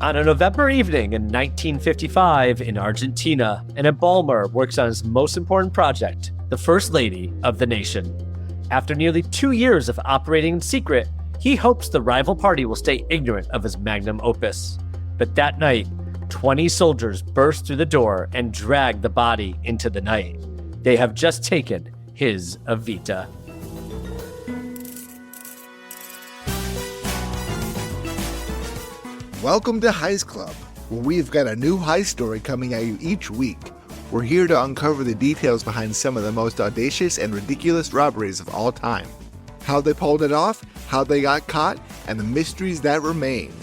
On a November evening in 1955 in Argentina, an embalmer works on his most important project, the First Lady of the nation. After nearly 2 years of operating in secret, he hopes the rival party will stay ignorant of his magnum opus. But that night, 20 soldiers burst through the door and drag the body into the night. They have just taken his Evita. Welcome to Heist Club, where we've got a new heist story coming at you each week. We're here to uncover the details behind some of the most audacious and ridiculous robberies of all time. How they pulled it off, how they got caught, and the mysteries that remain.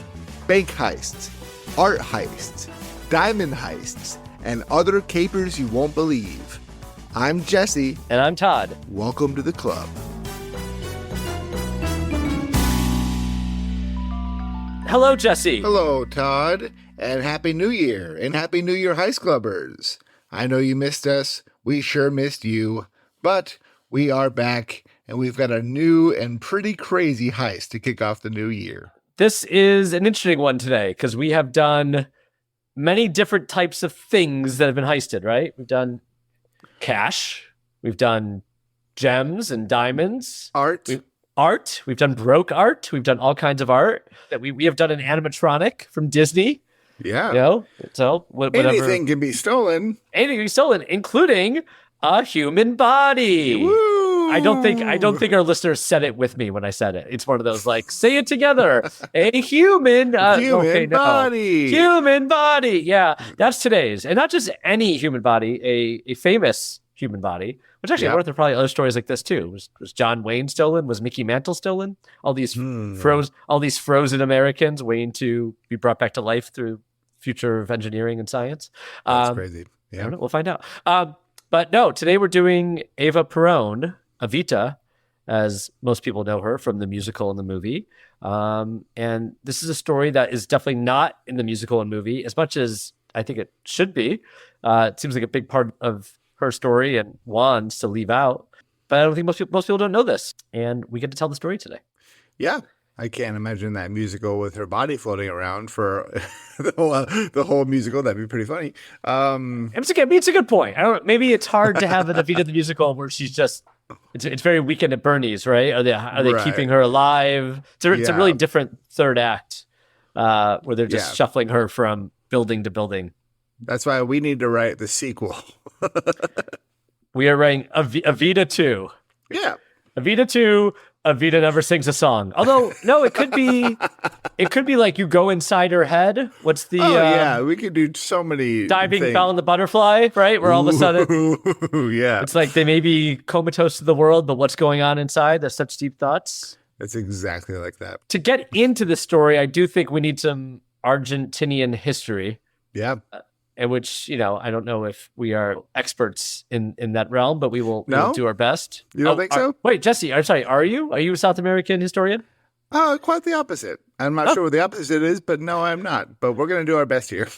Bank heists, art heists, diamond heists, and other capers you won't believe. I'm Jesse. And I'm Todd. Welcome to the club. Hello, Jesse. Hello, Todd, and Happy New Year, and Happy New Year, Heist Clubbers. I know you missed us. We sure missed you, but we are back, and we've got a new and pretty crazy heist to kick off the new year. This is an interesting one today because we have done many different types of things that have been heisted, right? We've done cash. We've done gems and diamonds. Art. We've done broke art. We've done all kinds of art. That we have done an animatronic from Disney. Yeah. You know, so whatever. Anything can be stolen. Anything can be stolen, including a human body. Woo! I don't think our listeners said it with me when I said it. It's one of those like, say it together. A human body. Human body. Yeah, that's today's. And not just any human body, a famous human body, which actually, I wonder if there are probably other stories like this too. Was John Wayne stolen? Was Mickey Mantle stolen? All these frozen Americans waiting to be brought back to life through future of engineering and science. That's crazy. Yeah, I don't know. We'll find out. But no, today we're doing Eva Perón, Evita, as most people know her from the musical and the movie. And this is a story that is definitely not in the musical and movie as much as I think it should be. It seems like a big part of her story and Juan's to leave out. But I don't think most people don't know this. And we get to tell the story today. Yeah. I can't imagine that musical with her body floating around for the whole musical. That'd be pretty funny. It's a good point. Maybe it's hard to have an Evita the musical where she's just it's very Weekend at Bernie's, right? Are they keeping her alive? It's a really different third act where they're just shuffling her from building to building. That's why we need to write the sequel. We are writing Evita 2. Yeah. Evita 2, Evita never sings a song. Although, no, it could be like you go inside her head. What's the... we could do so many Diving things. Bell and the Butterfly, right? Where all of a sudden... yeah. It's like they may be comatose to the world, but what's going on inside? There's such deep thoughts. It's exactly like that. To get into the story, I do think we need some Argentinian history. Yeah. In which, I don't know if we are experts in that realm, but we'll do our best. You don't think so? Wait, Jesse, I'm sorry, are you? Are you a South American historian? Quite the opposite. I'm not sure what the opposite is, but no, I'm not. But we're going to do our best here.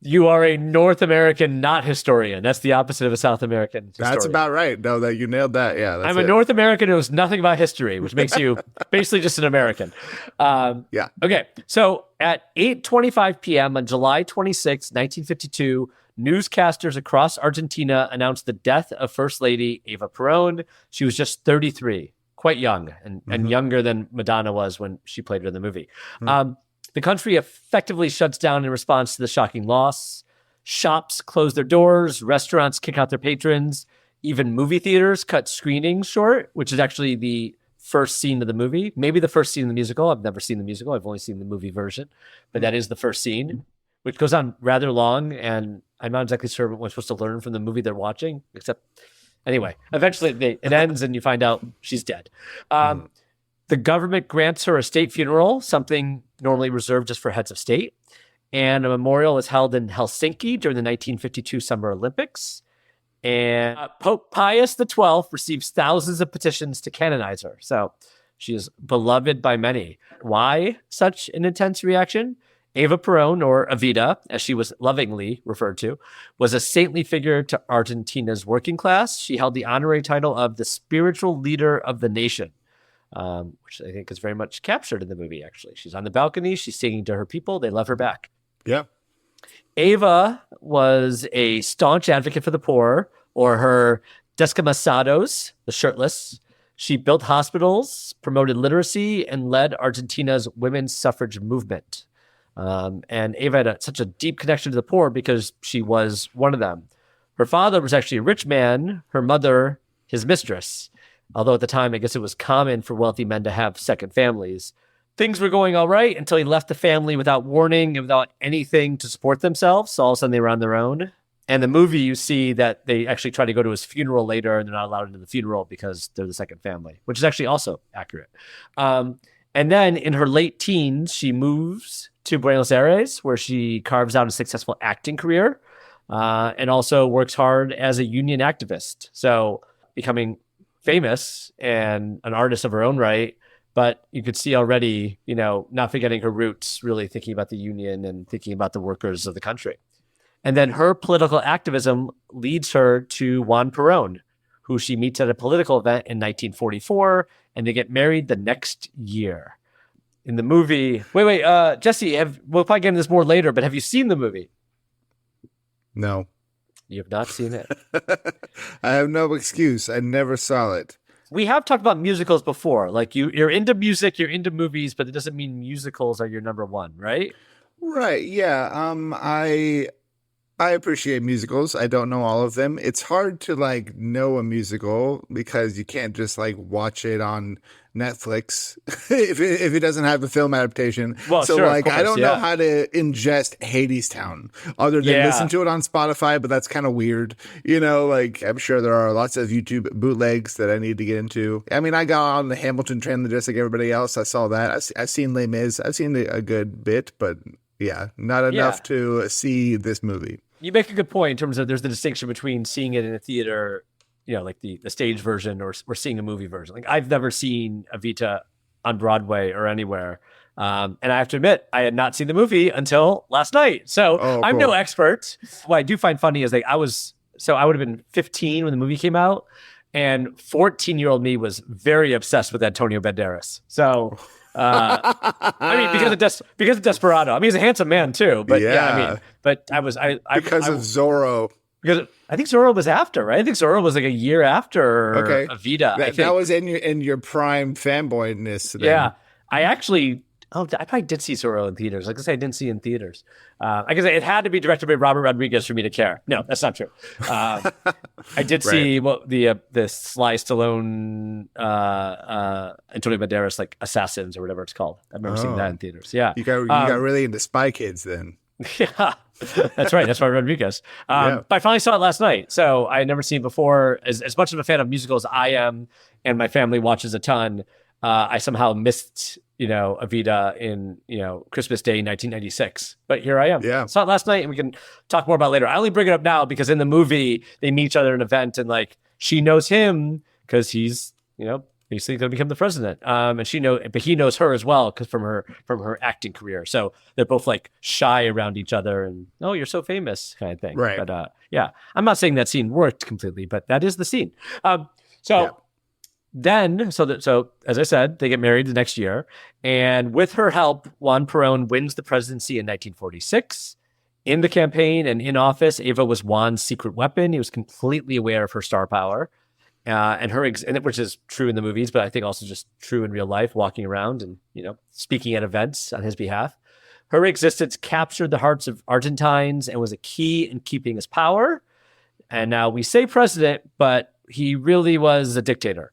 You are a North American not historian. That's the opposite of a South American historian. That's about right. No, that you nailed that. Yeah, I'm a North American who knows nothing about history, which makes you basically just an American. Yeah. Okay. So at 8:25 p.m. on July 26, 1952, newscasters across Argentina announced the death of First Lady Eva Perón. She was just 33, quite young, and younger than Madonna was when she played her in the movie. The country effectively shuts down in response to the shocking loss. Shops close their doors, restaurants kick out their patrons, even movie theaters cut screenings short, which is actually the first scene of the movie. Maybe the first scene of the musical. I've never seen the musical. I've only seen the movie version. But that is the first scene, which goes on rather long, and I'm not exactly sure what we're supposed to learn from the movie they're watching, except, anyway, eventually it ends and you find out she's dead. The government grants her a state funeral, something normally reserved just for heads of state. And a memorial is held in Helsinki during the 1952 Summer Olympics. And Pope Pius XII receives thousands of petitions to canonize her. So she is beloved by many. Why such an intense reaction? Eva Perón, or Evita, as she was lovingly referred to, was a saintly figure to Argentina's working class. She held the honorary title of the spiritual leader of the nation, which I think is very much captured in the movie, actually. She's on the balcony. She's singing to her people. They love her back. Yeah. Ava was a staunch advocate for the poor, or her descamasados, the shirtless. She built hospitals, promoted literacy, and led Argentina's women's suffrage movement. And Ava had such a deep connection to the poor because she was one of them. Her father was actually a rich man, her mother, his mistress. Although at the time, I guess it was common for wealthy men to have second families. Things were going all right until he left the family without warning and without anything to support themselves. So all of a sudden they were on their own. And the movie, you see that they actually try to go to his funeral later and they're not allowed into the funeral because they're the second family, which is actually also accurate. And then in her late teens, she moves to Buenos Aires, where she carves out a successful acting career and also works hard as a union activist. So becoming famous and an artist of her own right. But you could see already, not forgetting her roots, really thinking about the union and thinking about the workers of the country. And then her political activism leads her to Juan Perón, who she meets at a political event in 1944, and they get married the next year. In the movie, Jesse, we'll probably get into this more later, but have you seen the movie? No. You have not seen it. I have no excuse. I never saw it. We have talked about musicals before. Like you're into music, you're into movies, but it doesn't mean musicals are your number one, right? Right. Yeah. I appreciate musicals. I don't know all of them. It's hard to know a musical because you can't just watch it on Netflix if it doesn't have a film adaptation. Well, so sure, I don't know yeah. how to ingest Hadestown other than listen to it on Spotify, but that's kind of weird. I'm sure there are lots of YouTube bootlegs that I need to get into. I mean, I got on the Hamilton train just like everybody else. I saw that. I've seen Les Mis. I've seen a good bit, but yeah, not enough to see this movie. You make a good point in terms of there's the distinction between seeing it in a theater, like the stage version or seeing a movie version. Like I've never seen Evita on Broadway or anywhere. And I have to admit, I had not seen the movie until last night. So I'm no expert. What I do find funny is I would have been 15 when the movie came out, and 14-year-old me was very obsessed with Antonio Banderas. So because of Desperado. I mean, he's a handsome man too. But but because of Zorro. Because I think Zorro was after, right? I think Zorro was a year after Evita. That was in your prime fanboyness. Then. Yeah, I probably did see Zorro in theaters. Like I said, I didn't see it in theaters. I guess it had to be directed by Robert Rodriguez for me to care. No, that's not true. I did see the Sly Stallone, Antonio Banderas, Assassins or whatever it's called. I remember seeing that in theaters. Yeah, you got really into Spy Kids then. Yeah, that's right. That's why Rodriguez. But I finally saw it last night. So I had never seen it before. As much of a fan of musicals as I am, and my family watches a ton, I somehow missed, Evita in, Christmas Day, 1996. But here I am. Yeah. Saw it last night, and we can talk more about it later. I only bring it up now because in the movie, they meet each other at an event, and she knows him because he's, basically going to become the president. And but he knows her as well because from her acting career. So they're both shy around each other and, oh, you're so famous kind of thing. Right. But yeah, I'm not saying that scene worked completely, but that is the scene. Then, so as I said, they get married the next year, and with her help, Juan Perón wins the presidency in 1946. In the campaign and in office, Ava was Juan's secret weapon. He was completely aware of her star power, which is true in the movies, but I think also just true in real life, walking around and speaking at events on his behalf. Her existence captured the hearts of Argentines and was a key in keeping his power. And now we say president, but he really was a dictator.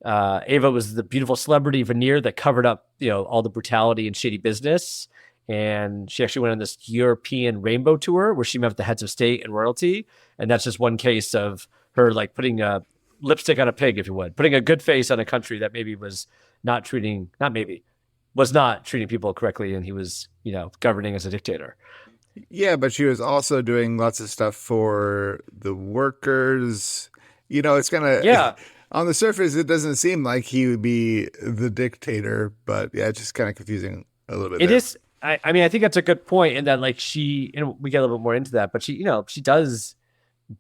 Ava was the beautiful celebrity veneer that covered up, all the brutality and shady business. And she actually went on this European rainbow tour where she met with the heads of state and royalty. And that's just one case of her putting a lipstick on a pig, if you would, putting a good face on a country that maybe was not treating people correctly. And he was, governing as a dictator. Yeah, but she was also doing lots of stuff for the workers. It's kind of, on the surface, it doesn't seem like he would be the dictator, but yeah, it's just kind of confusing a little bit. It is. I mean, I think that's a good point in that we get a little bit more into that, but she does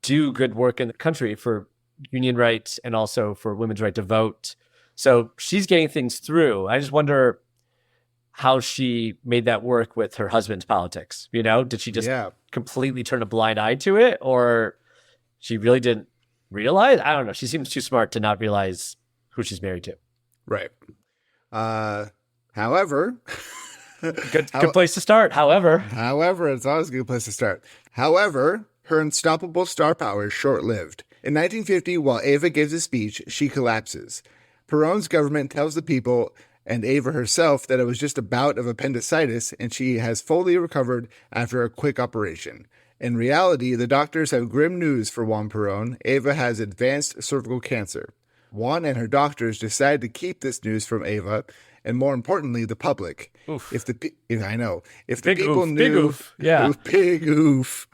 do good work in the country for union rights and also for women's right to vote. So she's getting things through. I just wonder how she made that work with her husband's politics. You know, did she just completely turn a blind eye to it, or she really didn't realize? I don't know. She seems too smart to not realize who she's married to. Right. However, good place to start. However, it's always a good place to start. However, her unstoppable star power is short-lived. In 1950, while Eva gives a speech, she collapses. Perón's government tells the people and Eva herself that it was just a bout of appendicitis and she has fully recovered after a quick operation. In reality, the doctors have grim news for Juan Perón. Eva has advanced cervical cancer. Juan and her doctors decide to keep this news from Eva, and more importantly, the public. Oof. If the Big people oof, knew, big oof. Yeah. big oof.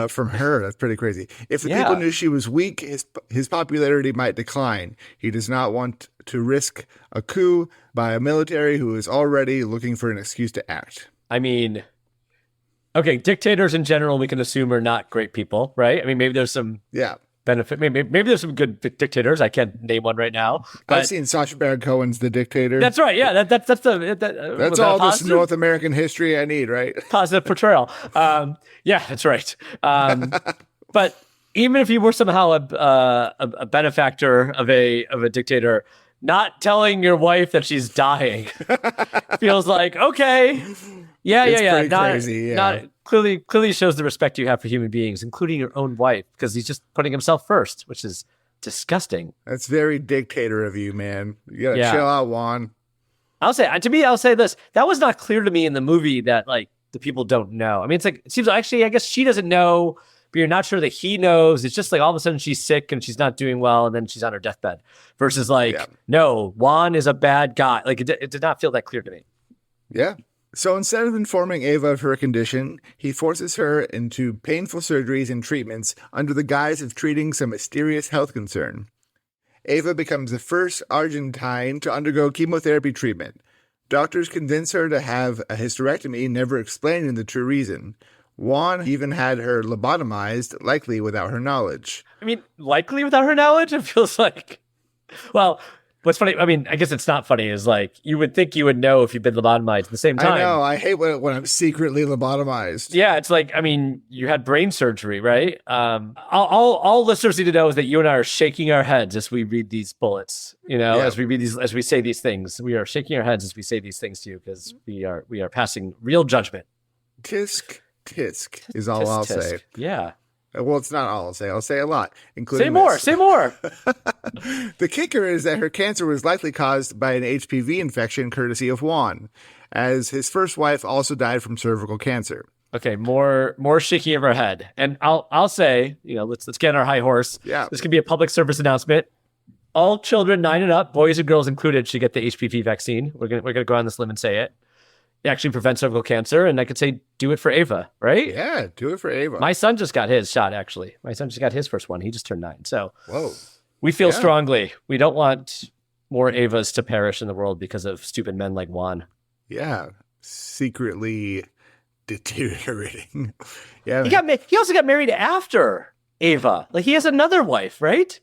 From her, that's pretty crazy. If the people knew she was weak, his popularity might decline. He does not want to risk a coup by a military who is already looking for an excuse to act. I mean, okay, dictators in general, we can assume are not great people, right? I mean, maybe there's some benefit. Maybe there's some good dictators. I can't name one right now. But I've seen Sacha Baron Cohen's The Dictator. That's right. Yeah, that's all this North American history I need, right? Positive portrayal. Yeah, that's right. But even if you were somehow a benefactor of a dictator, not telling your wife that she's dying feels like, okay, yeah. Not crazy. clearly shows the respect you have for human beings, including your own wife, because he's just putting himself first, which is disgusting. That's very dictator of you, man. You gotta chill out, Juan. I'll say this. That was not clear to me in the movie that like the people don't know. I mean, it seems actually, I guess she doesn't know, but you're not sure that he knows. It's just like all of a sudden she's sick and she's not doing well, and then she's on her deathbed. Versus no, Juan is a bad guy. Like it did not feel that clear to me. Yeah. So instead of informing Eva of her condition, he forces her into painful surgeries and treatments under the guise of treating some mysterious health concern. Eva becomes the first Argentine to undergo chemotherapy treatment. Doctors convince her to have a hysterectomy, never explaining the true reason. Juan even had her lobotomized, likely without her knowledge. I mean, likely without her knowledge? It feels like... Well... What's funny, I mean, I guess it's not funny, is like, you would think you would know if you've been lobotomized at the same time. I know, I hate when I'm secretly lobotomized. Yeah, it's like, I mean, you had brain surgery, right? All listeners need to know is that you and I are shaking our heads as we read these bullets, as we say these things. We are shaking our heads as we say these things to you, because we are passing real judgment. Tisk, tisk is all I'll say. Yeah. Well, it's not all I'll say. I'll say a lot, including Say more. The kicker is that her cancer was likely caused by an HPV infection courtesy of Juan, as his first wife also died from cervical cancer. Okay, more shaking of our head. And I'll say, let's get on our high horse. Yeah. This could be a public service announcement. All children 9 and up, boys and girls included, should get the HPV vaccine. We're gonna go on this limb and say it. It actually prevents cervical cancer, and I could say do it for Ava, right? Yeah, do it for Ava. My son just got his shot, actually. My son just got his first one. He just turned 9. So whoa, we feel strongly. We don't want more Avas to perish in the world because of stupid men like Juan. Yeah, secretly deteriorating. Yeah, he also got married after Ava. Like, he has another wife, right?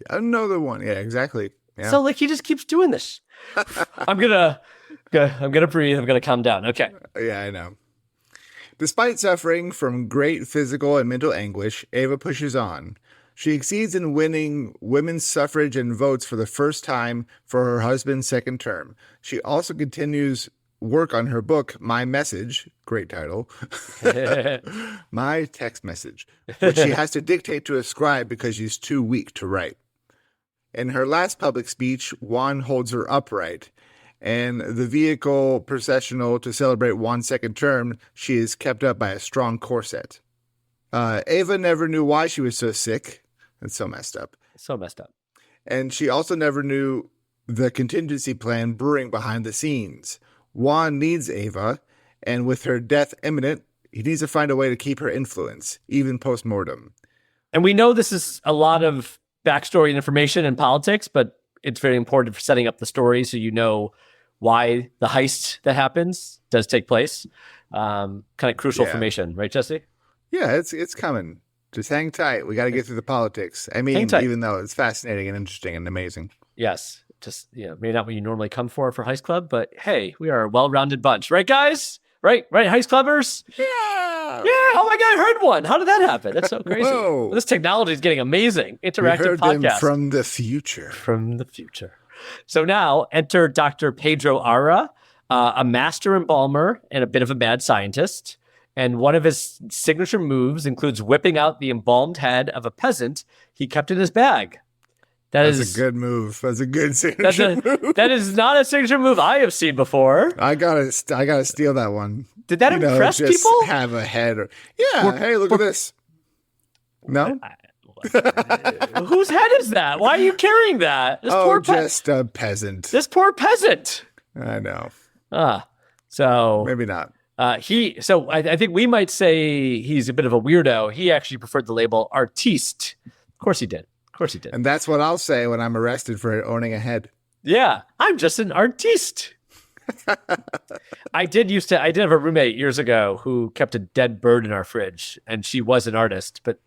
Another one. Yeah, exactly. Yeah. So like he just keeps doing this. I'm gonna breathe. I'm gonna calm down. Okay. Yeah, I know. Despite suffering from great physical and mental anguish, Ava pushes on. She exceeds in winning women's suffrage and votes for the first time for her husband's second term. She also continues work on her book, My Message, great title, My Text Message, which she has to dictate to a scribe because she's too weak to write. In her last public speech, Juan holds her upright, and the vehicle processional to celebrate Juan's second term, she is kept up by a strong corset. Ava never knew why she was so sick. That's so messed up. So messed up. And she also never knew the contingency plan brewing behind the scenes. Juan needs Ava, and with her death imminent, he needs to find a way to keep her influence, even post-mortem. And we know this is a lot of backstory and information in politics, but it's very important for setting up the story so you know why the heist that happens does take place. Kind of crucial information, right, Jesse? Yeah, it's coming. Just hang tight. We got to get through the politics. I mean, even though it's fascinating and interesting and amazing. Yes. just, maybe not what you normally come for Heist Club, but hey, we are a well-rounded bunch. Right, guys? Right, Heist Clubbers? Yeah. Yeah. Oh my God, I heard one. How did that happen? That's so crazy. Whoa. This technology is getting amazing. We Interactive heard them podcast. from the future. From the future. So now enter Dr. Pedro Ara, a master embalmer and a bit of a mad scientist. And one of his signature moves includes whipping out the embalmed head of a peasant he kept in his bag. That's a good move. That's a good signature move. That is not a signature move I have seen before. I gotta steal that one. Did that impress just people? Have a head. Hey, look at this. No? Whose head is that? Why are you carrying that? This just a peasant. This poor peasant. I know. So maybe not. I think we might say he's a bit of a weirdo. He actually preferred the label artiste. Of course he did. And that's what I'll say when I'm arrested for owning a head. Yeah, I'm just an artiste. I did have a roommate years ago who kept a dead bird in our fridge, and she was an artist, but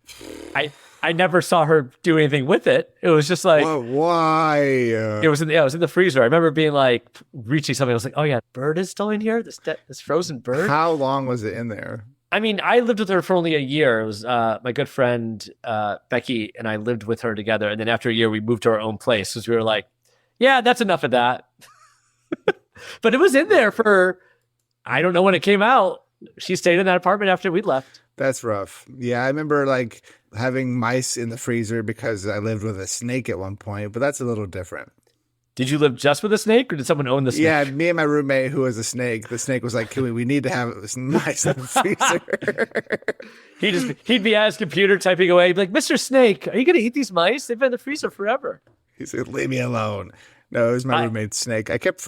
I never saw her do anything with it. It was just like, why? It was in the freezer. I remember being like, reaching something. I was like, oh yeah, bird is still in here. This frozen bird. How long was it in there? I mean, I lived with her for only a year. It was my good friend Becky and I lived with her together, and then after a year, we moved to our own place because we were like, yeah, that's enough of that. But it was in there for, I don't know when it came out. She stayed in that apartment after we left. That's rough. Yeah, I remember like having mice in the freezer because I lived with a snake at one point, but that's a little different. Did you live just with a snake, or did someone own the snake? Yeah, me and my roommate who was a snake. The snake was like, we need to have mice in the freezer. He'd be at his computer typing away. He'd be like, Mr. Snake, are you going to eat these mice? They've been in the freezer forever. He said, leave me alone. No, it was my roommate's snake. I kept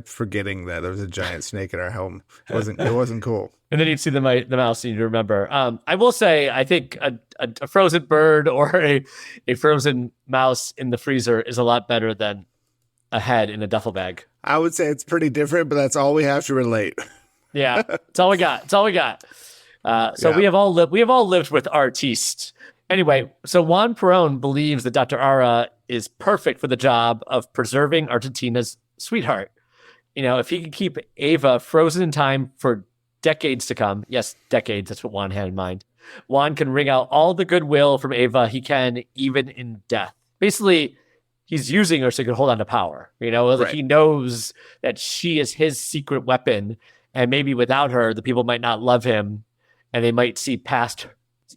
forgetting that there was a giant snake in our home. It wasn't cool. And then you'd see the mouse and you'd remember. I will say, I think a frozen bird or a frozen mouse in the freezer is a lot better than a head in a duffel bag. I would say it's pretty different, but that's all we have to relate. Yeah, it's all we got. It's all we got. We have all lived with artistes. Anyway, so Juan Perón believes that Dr. Ara is perfect for the job of preserving Argentina's sweetheart. If he could keep Eva frozen in time for decades to come, yes, decades, that's what Juan had in mind, Juan can wring out all the goodwill from Eva he can, even in death. Basically, he's using her so he can hold on to power. Right. He knows that she is his secret weapon, and maybe without her, the people might not love him, and they might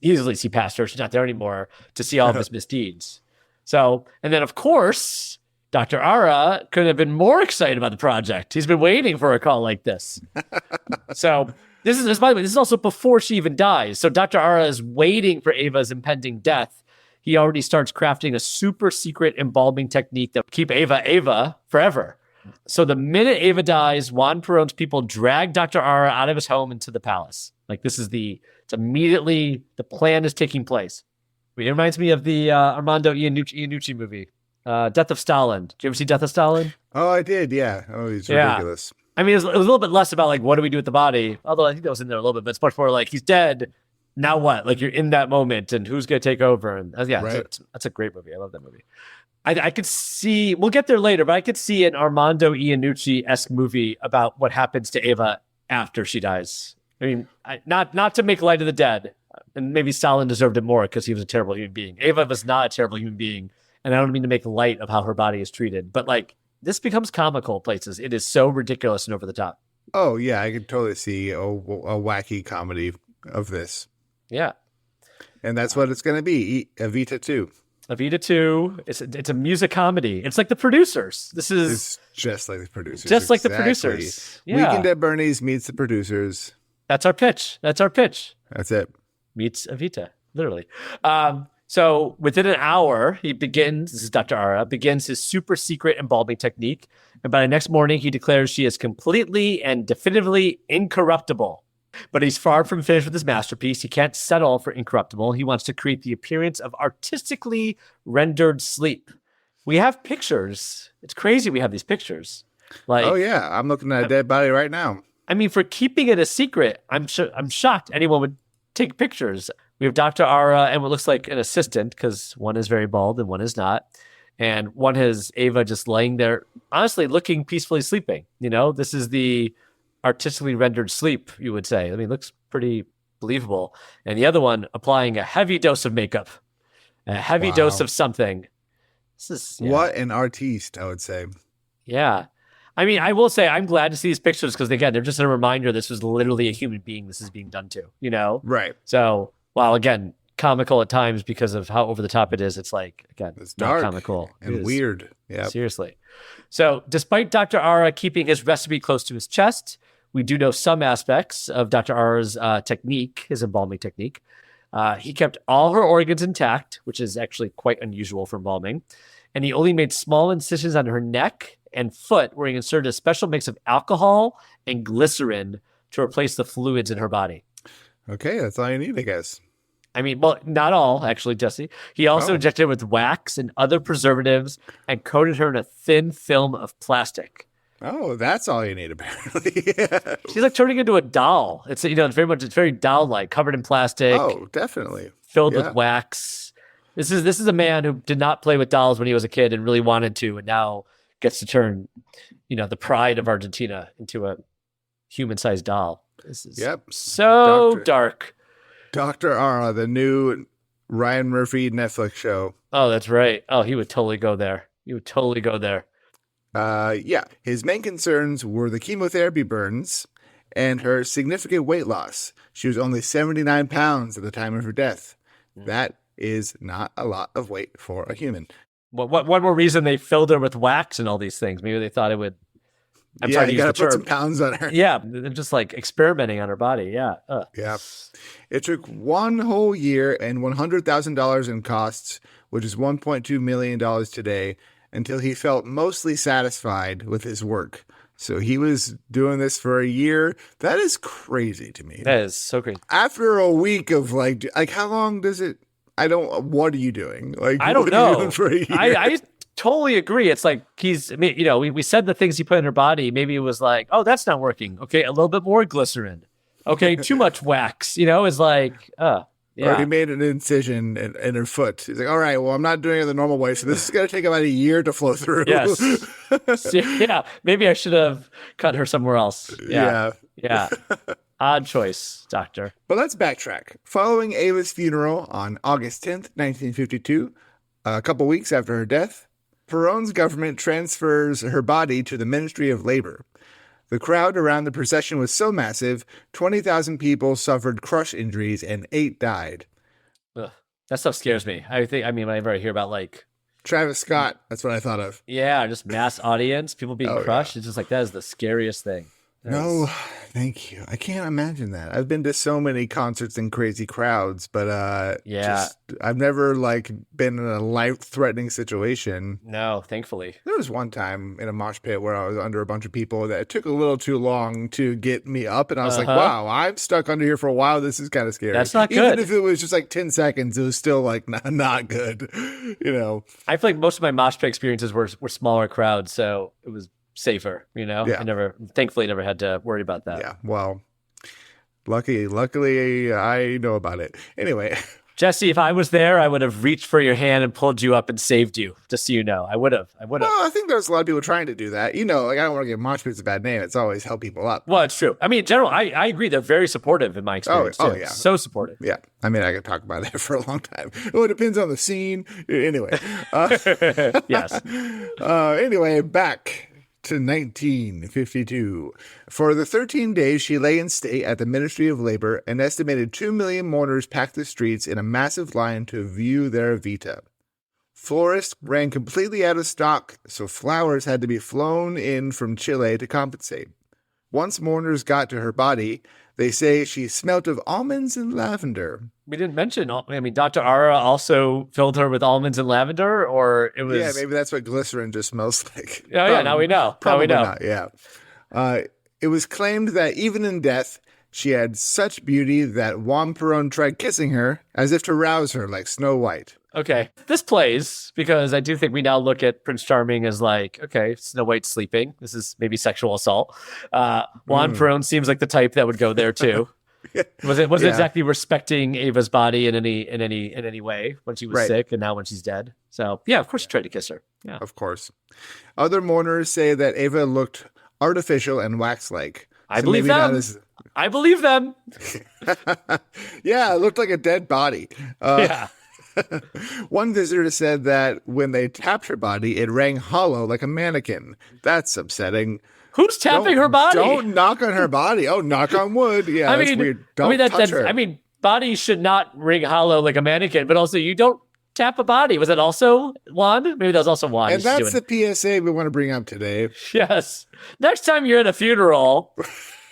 easily see past her. She's not there anymore to see all of his misdeeds. So, and then of course, Dr. Ara couldn't have been more excited about the project. He's been waiting for a call like this. So this is, by the way, this is also before she even dies. So Dr. Ara is waiting for Eva's impending death. He already starts crafting a super secret embalming technique that will keep Eva forever. So the minute Eva dies, Juan Perón's people drag Dr. Ara out of his home into the palace. Like it's immediately, the plan is taking place. It reminds me of the Armando Iannucci movie, Death of Stalin. Did you ever see Death of Stalin? Oh, I did, yeah. Oh, he's ridiculous. I mean, it was a little bit less about like, what do we do with the body? Although I think that was in there a little bit, but it's much more like, he's dead, now what? Like you're in that moment and who's going to take over? And right. That's a great movie. I love that movie. I could see, we'll get there later, but I could see an Armando Iannucci-esque movie about what happens to Eva after she dies. I mean, not to make light of the dead, and maybe Stalin deserved it more because he was a terrible human being. Eva was not a terrible human being, and I don't mean to make light of how her body is treated, but like this becomes comical places. It is so ridiculous and over the top. Oh yeah, I could totally see a wacky comedy of this. Yeah, and that's what it's going to be. Evita 2. Evita 2. It's a music comedy. It's like The Producers. It's just like The Producers. Just like The Producers. Yeah. Weekend at Bernie's meets The Producers. That's our pitch. That's it. Meets Evita, literally. So within an hour, this is Dr. Ara, begins his super secret embalming technique. And by the next morning, he declares she is completely and definitively incorruptible. But he's far from finished with his masterpiece. He can't settle for incorruptible. He wants to create the appearance of artistically rendered sleep. We have pictures. It's crazy we have these pictures. Oh yeah, I'm looking at a dead body right now. I mean, for keeping it a secret, I'm shocked anyone would take pictures. We have Dr. Ara and what looks like an assistant, because one is very bald and one is not. And one has Ava just laying there, honestly, looking peacefully sleeping. This is the artistically rendered sleep, you would say. I mean, it looks pretty believable. And the other one applying a heavy dose of makeup, a heavy dose of something. This is What an artiste, I would say. Yeah. I mean, I will say I'm glad to see these pictures because, again, they're just a reminder this was literally a human being this is being done to, Right. So, while, again, comical at times because of how over the top it is, it's like, again, It's not dark comical. and weird. Yeah. Seriously. So, despite Dr. Ara keeping his recipe close to his chest, we do know some aspects of Dr. Ara's technique, his embalming technique. He kept all her organs intact, which is actually quite unusual for embalming. And he only made small incisions on her neck and foot where he inserted a special mix of alcohol and glycerin to replace the fluids in her body. Okay, that's all you need, I guess. I mean, well, not all, actually, Jesse. He also injected her with wax and other preservatives and coated her in a thin film of plastic. Oh, that's all you need, apparently. She's like turning into a doll. It's it's very doll-like, covered in plastic. Oh, definitely. Filled with wax. This is a man who did not play with dolls when he was a kid and really wanted to, and now gets to turn, the pride of Argentina into a human-sized doll. This is so dark. Dr. Ara, the new Ryan Murphy Netflix show. Oh, that's right. Oh, he would totally go there. His main concerns were the chemotherapy burns and her significant weight loss. She was only 79 pounds at the time of her death. That is not a lot of weight for a human. What one more reason they filled her with wax and all these things? Maybe they thought it would. I'm trying to use the term. Put some pounds on her. Yeah, they're just like experimenting on her body. Yeah. Yeah. It took 1 whole year and $100,000 in costs, which is $1.2 million today, until he felt mostly satisfied with his work. So he was doing this for a year. That is crazy to me. That is so crazy. After a week of like how long does it? What are you doing? Like, I don't know. Are you doing for a year? I totally agree. It's like we said the things he put in her body. Maybe it was like, oh, that's not working. Okay, a little bit more glycerin. Okay, too much wax. It's like, yeah. Or he made an incision in her foot. He's like, all right, well, I'm not doing it the normal way, so this is going to take about a year to flow through. Yes. Yeah, maybe I should have cut her somewhere else. Yeah. Odd choice, doctor. But let's backtrack. Following Ava's funeral on August 10th, 1952, a couple weeks after her death, Perón's government transfers her body to the Ministry of Labor. The crowd around the procession was so massive, 20,000 people suffered crush injuries and 8 died. Ugh, that stuff scares me. Whenever I hear about like Travis Scott, that's what I thought of. Yeah, just mass audience, people being crushed. Yeah. It's just like, that is the scariest thing. No, thank you. I can't imagine that. I've been to so many concerts in crazy crowds, but I've never been in a life-threatening situation. No, thankfully. There was one time in a mosh pit where I was under a bunch of people that it took a little too long to get me up, and I was like, wow, I'm stuck under here for a while. This is kind of scary. That's not good. Even if it was just 10 seconds, it was still not good. I feel like most of my mosh pit experiences were smaller crowds, so it was safer, Yeah. I thankfully never had to worry about that. Yeah, well, luckily I know about it. Anyway. Jesse, if I was there, I would have reached for your hand and pulled you up and saved you, just so you know. I would have. Well, I think there's a lot of people trying to do that. I don't want to give mosh pits a bad name. It's always help people up. Well, it's true. I mean, in general, I agree. They're very supportive in my experience, too. Yeah. So supportive. Yeah. I mean, I could talk about that for a long time. Well, it depends on the scene. Anyway. Yes. Anyway, back to 1952. For the 13 days she lay in state at the Ministry of Labor, an estimated 2 million mourners packed the streets in a massive line to view their Evita. Florists ran completely out of stock, so flowers had to be flown in from Chile to compensate. Once mourners got to her body, they say she smelt of almonds and lavender. We didn't mention, Dr. Ara also filled her with almonds and lavender, or it was... Yeah, maybe that's what glycerin just smells like. Oh, yeah, now we know. Probably not, yeah. It was claimed that even in death, she had such beauty that Juan Perón tried kissing her as if to rouse her like Snow White. Okay, this plays because I do think we now look at Prince Charming as Snow White's sleeping. This is maybe sexual assault. Juan Perón seems like the type that would go there too. wasn't Yeah. exactly respecting Ava's body in any way when she was Right. sick and now when she's dead. So yeah, of course he tried to kiss her. Yeah. Of course. Other mourners say that Ava looked artificial and wax-like. I So believe maybe not them. as- I believe them. Yeah, it looked like a dead body. Yeah. One visitor said that when they tapped her body, it rang hollow like a mannequin. That's upsetting. Who's tapping her body? Don't knock on her body. Oh, knock on wood. Yeah, that's weird. Don't touch her. I mean, bodies should not ring hollow like a mannequin, but also you don't tap a body. Was it also Juan? Maybe that was also Juan. And that's the PSA we want to bring up today. Yes. Next time you're at a funeral,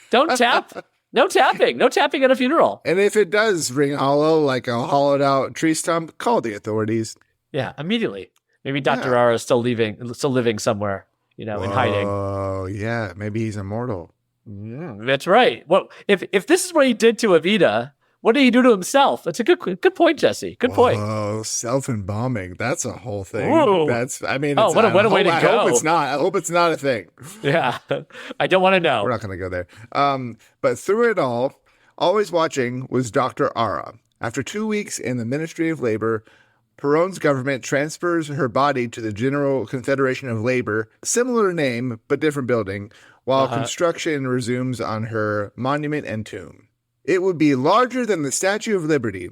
don't tap. No tapping. No tapping at a funeral. And if it does ring hollow like a hollowed out tree stump, call the authorities. Yeah, immediately. Maybe Dr. Ara is still living somewhere, in hiding. Oh, yeah. Maybe he's immortal. That's right. Well, if this is what he did to Evita, what did he do to himself? That's a good point, Jesse. Good point. Oh, self-embalming. That's a whole thing. Ooh. What a way to I go. hope it's not a thing. Yeah. I don't want to know. We're not going to go there. But through it all, always watching was Dr. Ara. After 2 weeks in the Ministry of Labor, Perón's government transfers her body to the General Confederation of Labor, similar name, but different building, while construction resumes on her monument and tomb. It would be larger than the Statue of Liberty,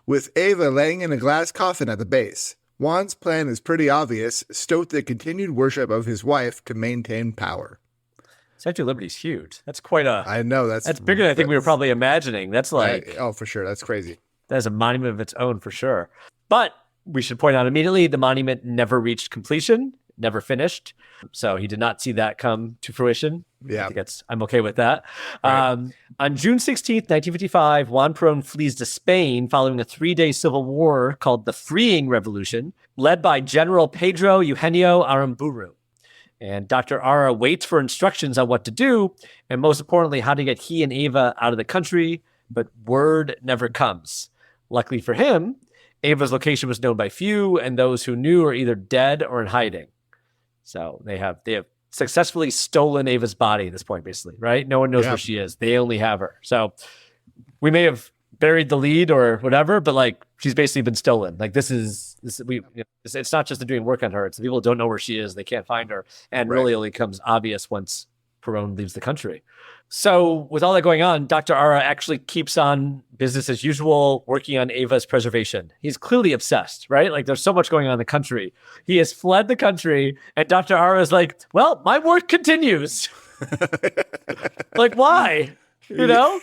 with Ava laying in a glass coffin at the base. Juan's plan is pretty obvious, stoke the continued worship of his wife to maintain power. Statue of Liberty's huge. That's quite a... I know, that's bigger than I think we were probably imagining. That's like... oh, for sure. That's crazy. That's a monument of its own for sure. But we should point out immediately, the monument never reached completion, never finished. So he did not see that come to fruition. Yeah. I'm okay with that. Right. On June 16th, 1955, Juan Perón flees to Spain following a 3-day civil war called the Freeing Revolution, led by General Pedro Eugenio Aramburu. And Dr. Ara waits for instructions on what to do, and most importantly, how to get he and Ava out of the country, but word never comes. Luckily for him, Ava's location was known by few, and those who knew are either dead or in hiding. So they have successfully stolen Ava's body at this point, basically, right? No one knows where she is. They only have her. So we may have buried the lead or whatever, but like she's basically been stolen. Like it's not just they're doing work on her. It's the people who don't know where she is. They can't find her. And really only becomes obvious once Perón leaves the country. So with all that going on, Dr. Ara actually keeps on business as usual, working on Ava's preservation. He's clearly obsessed, right? Like there's so much going on in the country. He has fled the country, and Dr. Ara is like, well, my work continues. Like, why? Yeah.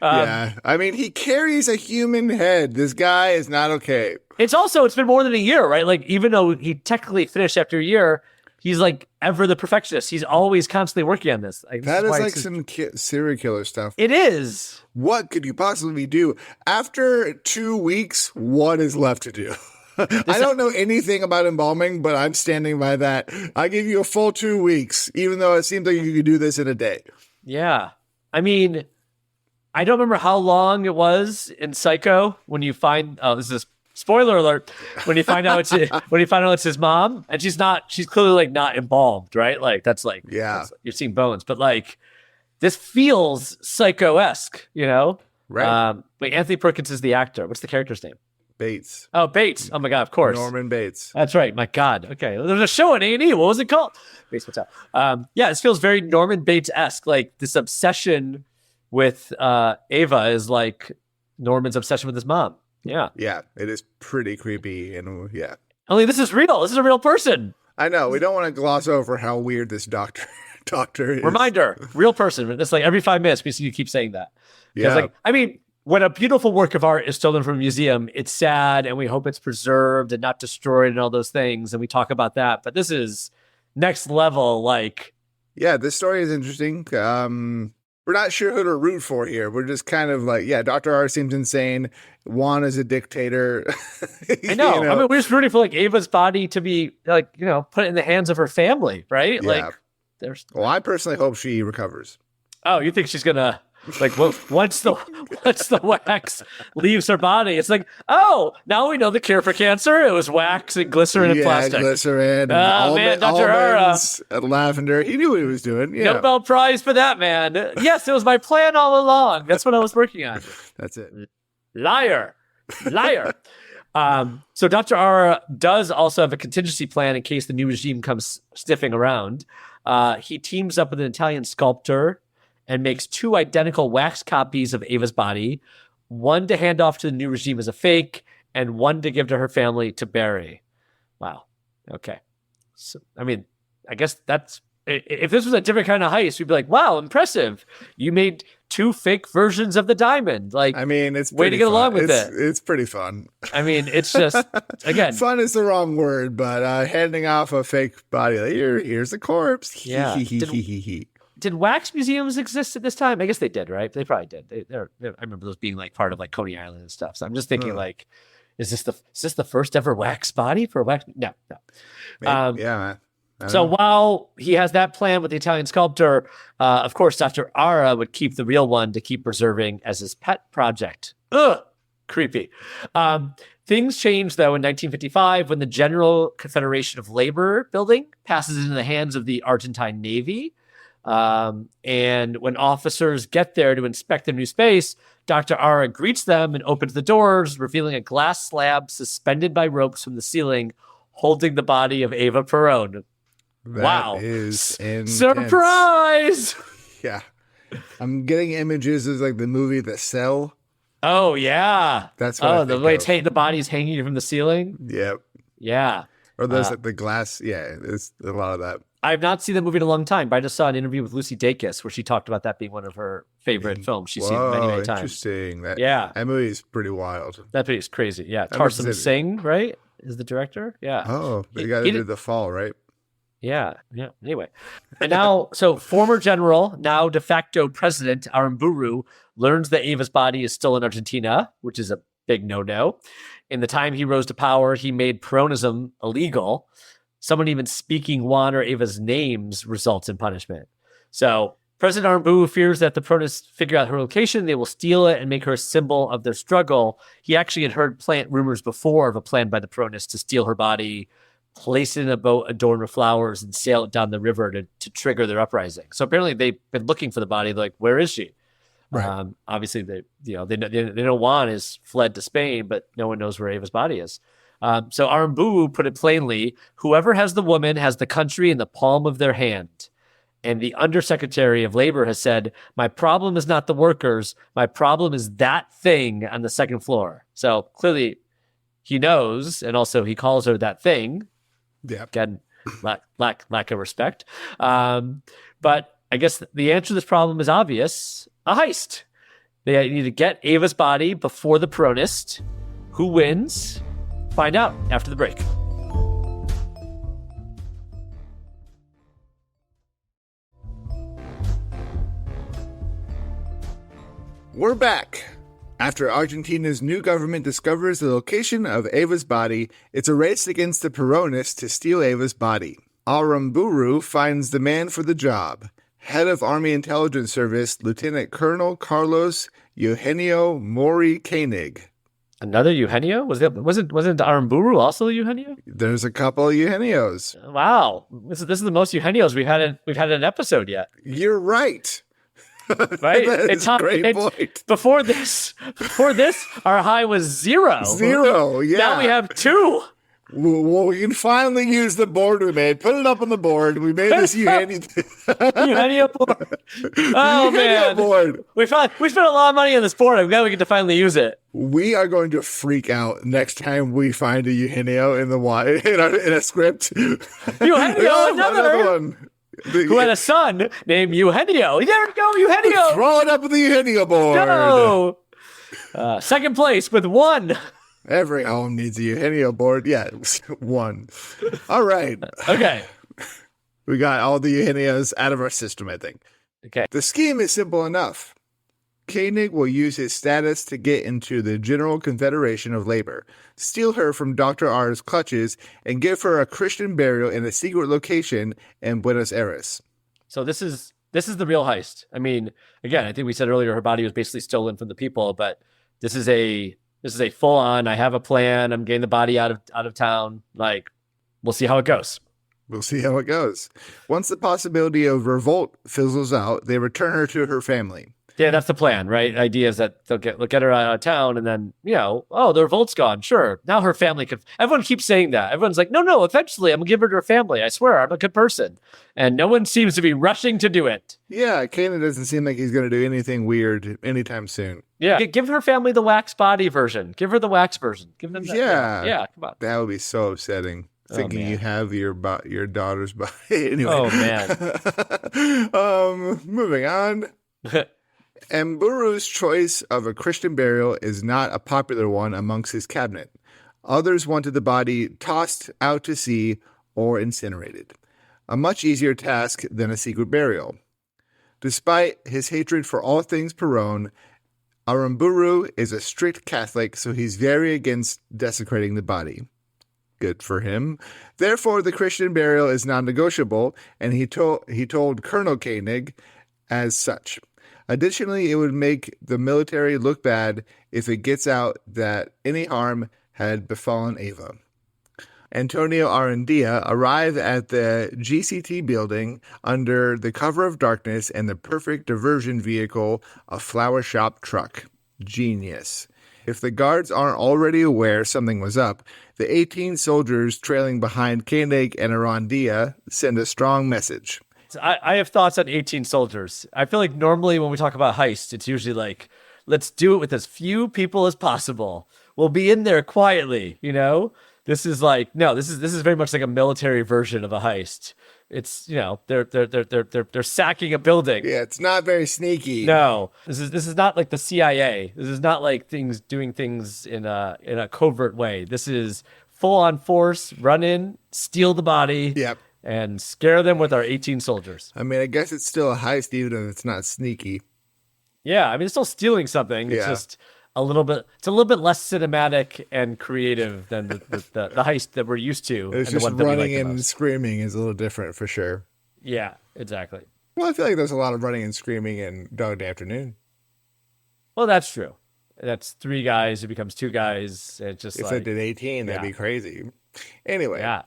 I mean, he carries a human head. This guy is not okay. It's been more than a year, right? Like, even though he technically finished after a year, he's like ever the perfectionist. He's always constantly working on this. Like, that is like some serial killer stuff. It is. What could you possibly do? After 2 weeks, what is left to do? I don't know anything about embalming, but I'm standing by that. I give you a full 2 weeks, even though it seems like you could do this in a day. Yeah. I mean, I don't remember how long it was in Psycho when you find, this is spoiler alert, when you find out it's his mom, and she's clearly like not embalmed, right? Like that's like, you're seeing bones, but like this feels Psycho-esque, Right. Wait, Anthony Perkins is the actor. What's the character's name? Bates. Oh, Bates. Oh my God, of course. Norman Bates. That's right. My God. Okay. There's a show on A&E. What was it called? Bates Motel. This feels very Norman Bates-esque. Like this obsession with Ava is like Norman's obsession with his mom. Yeah. Yeah. It is pretty creepy. And yeah. Only this is real. This is a real person. I know. We don't want to gloss over how weird this doctor is. Reminder, real person. It's like every 5 minutes, you keep saying that. Yeah. Like, I mean, when a beautiful work of art is stolen from a museum, it's sad and we hope it's preserved and not destroyed and all those things. And we talk about that. But this is next level. Like, yeah, this story is interesting. We're not sure who to root for here. We're just kind of like, Dr. R seems insane. Juan is a dictator. I know. I mean, we're just rooting for like Ava's body to be like, put in the hands of her family, right? Yeah. Like, Well, I personally hope she recovers. Oh, you think she's gonna Like once the wax leaves her body, it's like, oh, now we know the cure for cancer. It was wax and glycerin and plastic. Glycerin and Man, Dr. almonds and lavender. He knew what he was doing. Yeah. Nobel Prize for that, man. Yes, it was my plan all along. That's what I was working on. That's it. Liar. So Dr. Ara does also have a contingency plan in case the new regime comes sniffing around. He teams up with an Italian sculptor and makes 2 identical wax copies of Ava's body, one to hand off to the new regime as a fake, and one to give to her family to bury. Wow. Okay. So, I mean, I guess that's, if this was a different kind of heist, we'd be like, wow, impressive. You made 2 fake versions of the diamond. Like, I mean, it's way to get along with it. It's pretty fun. I mean, it's just, again. Fun is the wrong word, but handing off a fake body, like, here's a corpse. Yeah. Did wax museums exist at this time? I guess they did, right? They probably did. I remember those being like part of like Coney Island and stuff. So I'm just thinking like, is this the first ever wax body for wax? No. Yeah, man. So while he has that plan with the Italian sculptor, of course, Dr. Ara would keep the real one to keep preserving as his pet project. Ugh, creepy. Things changed, though, in 1955 when the General Confederation of Labor building passes into the hands of the Argentine Navy. And when officers get there to inspect the new space, Dr. Ara greets them and opens the doors, revealing a glass slab suspended by ropes from the ceiling, holding the body of Eva Perón. Wow. Is intense. Surprise! Yeah. I'm getting images of like the movie The Cell. Oh, yeah. That's what the way the body's hanging from the ceiling? Yep. Yeah. Or there's like the glass. Yeah, there's a lot of that. I've not seen that movie in a long time, but I just saw an interview with Lucy Dacus where she talked about that being one of her favorite films she's seen many, many times. Interesting. That movie is pretty wild. That movie is crazy. Yeah. Tarsem Singh, right, is the director? Yeah. Oh, they got to do The Fall, right? Yeah. Anyway. And now, so former general, now de facto president, Aramburu, learns that Ava's body is still in Argentina, which is a big no-no. In the time he rose to power, he made Peronism illegal. Someone even speaking Juan or Ava's names results in punishment. So President Aramburu fears that the Peronists figure out her location, they will steal it and make her a symbol of their struggle. He actually had heard rumors before of a plan by the Peronists to steal her body, place it in a boat adorned with flowers, and sail it down the river to trigger their uprising. So apparently they've been looking for the body. They're like, where is she? Right. Obviously, they know Juan is fled to Spain, but no one knows where Ava's body is. So Aramburu put it plainly: whoever has the woman has the country in the palm of their hand. And the Undersecretary of Labor has said, my problem is not the workers. My problem is that thing on the second floor. So clearly he knows, and also he calls her that thing. Yeah. Again, lack of respect. But I guess the answer to this problem is obvious: a heist. They need to get Ava's body before the Peronist. Who wins? Find out after the break. We're back. After Argentina's new government discovers the location of Ava's body, it's a race against the Peronists to steal Ava's body. Aramburu finds the man for the job. Head of Army Intelligence Service, Lieutenant Colonel Carlos Eugenio Mori Koenig. Another Eugenio? Wasn't Aramburu also a Eugenio? There's a couple of Eugenios. Wow, this is the most Eugenios we've had in an episode yet. You're right. Right? That's a great point. Before this, our high was 0. 0, yeah. Now we have 2. Well, we can finally use the board we made. Put it up on the board. We made this Eugenio board. Oh, man. Board. We spent a lot of money on this board. I'm glad we get to finally use it. We are going to freak out next time we find a Eugenio in a script. Eugenio, another one. Who had a son named Eugenio. There we go, Eugenio. Throw it up on the Eugenio board. No. Second place with 1. Every home needs a Eugenio board. Yeah, 1. All right. Okay. We got all the Eugenios out of our system, I think. Okay. The scheme is simple enough. Koenig will use his status to get into the General Confederation of Labor, steal her from Dr. R's clutches, and give her a Christian burial in a secret location in Buenos Aires. So this is This is the real heist. I mean, again, I think we said earlier her body was basically stolen from the people, but this is a full on. I have a plan. I'm getting the body out of town. Like, we'll see how it goes. We'll see how it goes. Once the possibility of revolt fizzles out, they return her to her family. Yeah, that's the plan, right? Idea is that they'll get her out of town, and then, the revolt's gone. Sure. Now her family could. Everyone keeps saying that. Everyone's like, no, eventually I'm going to give her to her family. I swear, I'm a good person. And no one seems to be rushing to do it. Yeah, Kanan doesn't seem like he's going to do anything weird anytime soon. Yeah. Give her family the wax body version. Give her the wax version. Give them that. Yeah. Yeah, come on. That would be so upsetting. Thinking you have your daughter's body. Anyway. Oh, man. Moving on. Mburu's choice of a Christian burial is not a popular one amongst his cabinet. Others wanted the body tossed out to sea or incinerated, a much easier task than a secret burial. Despite his hatred for all things Peron, Aramburu is a strict Catholic, so he's very against desecrating the body. Good for him. Therefore, the Christian burial is non-negotiable, and he told Colonel Koenig as such. Additionally, it would make the military look bad if it gets out that any harm had befallen Eva. Antonio Arandia arrived at the GCT building under the cover of darkness and the perfect diversion vehicle, a flower shop truck. Genius. If the guards aren't already aware something was up, the 18 soldiers trailing behind Koenig and Arandia send a strong message. I have thoughts on 18 soldiers. I feel like normally when we talk about heist, it's usually like, let's do it with as few people as possible. We'll be in there quietly, This is like, no, this is very much like a military version of a heist. It's, they're sacking a building. Yeah, it's not very sneaky. No, this is not like the CIA. This is not like doing things in a covert way. This is full on force, run in, steal the body. Yep. And scare them with our 18 soldiers. I mean, I guess it's still a heist, even if it's not sneaky. Yeah, I mean, it's still stealing something. It's just a little bit less cinematic and creative than the heist that we're used to. It's just running and screaming is a little different for sure. Yeah, exactly. Well, I feel like there's a lot of running and screaming in Dog Day Afternoon. Well, that's true. That's 3 guys. It becomes 2 guys. It's just if they did 18, that'd be crazy. Anyway. Yeah.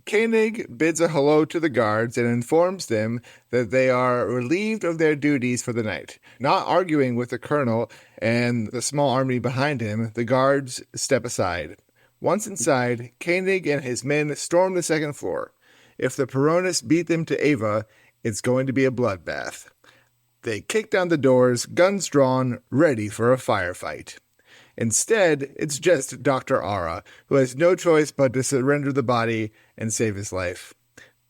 Koenig bids a hello to the guards and informs them that they are relieved of their duties for the night. Not arguing with the colonel and the small army behind him, the guards step aside. Once inside, Koenig and his men storm the 2nd floor. If the Peronists beat them to Eva, it's going to be a bloodbath. They kick down the doors, guns drawn, ready for a firefight. Instead, it's just Dr. Ara, who has no choice but to surrender the body and save his life.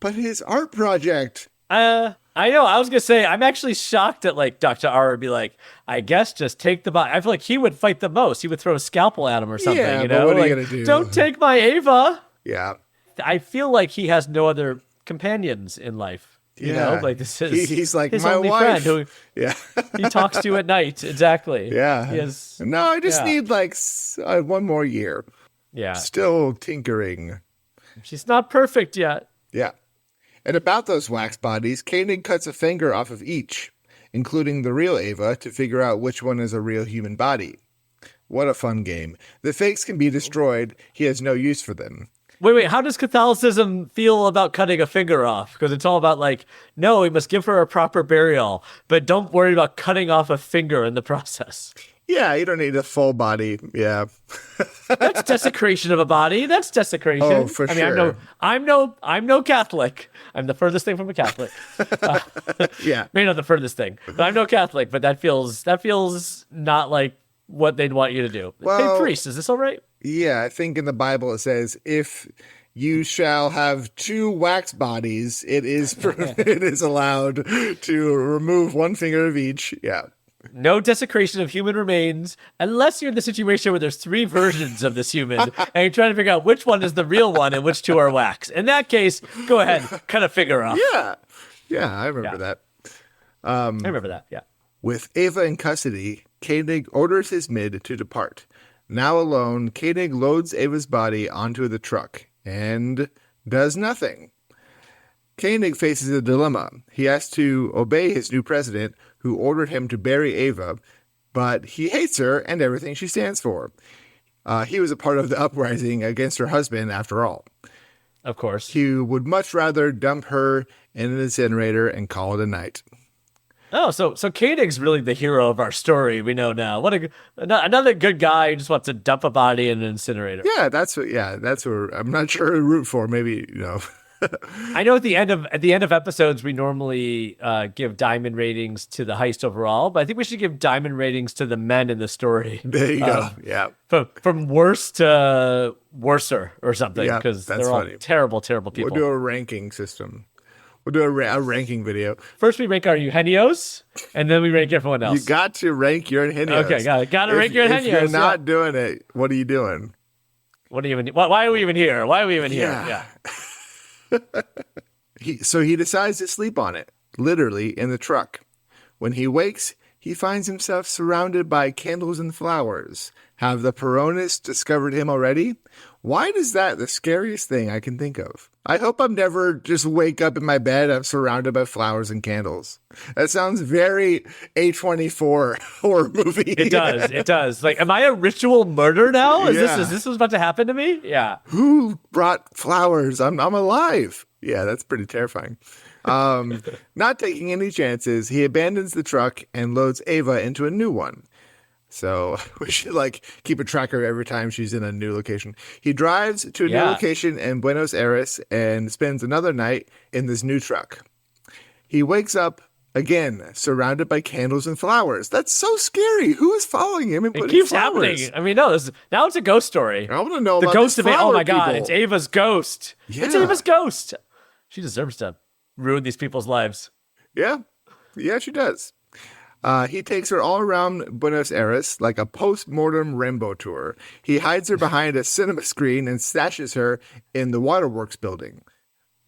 But his art project... I know. I was going to say, I'm actually shocked that, Dr. Ara would be like, I guess just take the body. I feel like he would fight the most. He would throw a scalpel at him or something, but what are you going to do? Don't take my Ava. Yeah. I feel like he has no other companions in life. This is he's like his my only wife. friend who he talks to at night. Exactly. Yeah. No, I just need one more year. Yeah. Still tinkering. She's not perfect yet. Yeah. And about those wax bodies, Koenig cuts a finger off of each, including the real Ava, to figure out which one is a real human body. What a fun game. The fakes can be destroyed. He has no use for them. Wait, how does Catholicism feel about cutting a finger off? Because it's all about no, we must give her a proper burial, but don't worry about cutting off a finger in the process. Yeah, you don't need a full body. Yeah. That's desecration of a body. That's desecration. Oh, for sure. I'm no Catholic. I'm the furthest thing from a Catholic. Yeah. Maybe not the furthest thing, but I'm no Catholic, but that feels not like what they'd want you to do. Well, hey, priest, is this all right? Yeah, I think in the Bible it says, if you shall have 2 wax bodies, it is allowed to remove 1 finger of each. Yeah. No desecration of human remains, unless you're in the situation where there's 3 versions of this human, and you're trying to figure out which one is the real one and which 2 are wax. In that case, go ahead, cut a finger off. Yeah, I remember that. I remember that, yeah. With Ava in custody, Koenig orders his mid to depart. Now alone, Koenig loads Ava's body onto the truck and does nothing. Koenig faces a dilemma. He has to obey his new president, who ordered him to bury Ava, but he hates her and everything she stands for. He was a part of the uprising against her husband, after all. Of course. He would much rather dump her in an incinerator and call it a night. Oh, so Koenig's really the hero of our story. We know now. Another good guy who just wants to dump a body in an incinerator. Yeah, that's what I'm not sure who to root for. Maybe, I know at the end of episodes we normally give diamond ratings to the heist overall, but I think we should give diamond ratings to the men in the story. There you go. Yeah. From worst to worser or something, Yeah, because that's they're all funny. terrible, terrible people. We'll do a ranking system. We'll do a ranking video. First we rank our Eugenio's, and then we rank everyone else. You got to rank your Eugenio's. Okay, got to rank your Eugenio's. If you're not doing it, what are you doing? Why are we even here? Why are we even here? Yeah. So he decides to sleep on it, literally in the truck. When he wakes, he finds himself surrounded by candles and flowers. Have the Peronists discovered him already? Why is that the scariest thing I can think of? I hope I'm never just wake up in my bed, I'm surrounded by flowers and candles. That sounds very A24 horror movie. It does. Like, am I a ritual murder now? Is this what's about to happen to me? Yeah. Who brought flowers? I'm alive. Yeah, that's pretty terrifying. Not taking any chances, he abandons the truck and loads Ava into a new one. So we should keep a tracker every time she's in a new location. He drives to a new location in Buenos Aires and spends another night in this new truck. He wakes up again, surrounded by candles and flowers. That's so scary. Who is following him and putting flowers? It keeps flowers? happening. I mean, no, now it's a ghost story. I want to know the about ghost these of flower Oh my God, people. it's Ava's ghost. Yeah. It's Ava's ghost. She deserves to ruin these people's lives. Yeah, she does. He takes her all around Buenos Aires like a post-mortem Rambo tour. He hides her behind a cinema screen and stashes her in the waterworks building.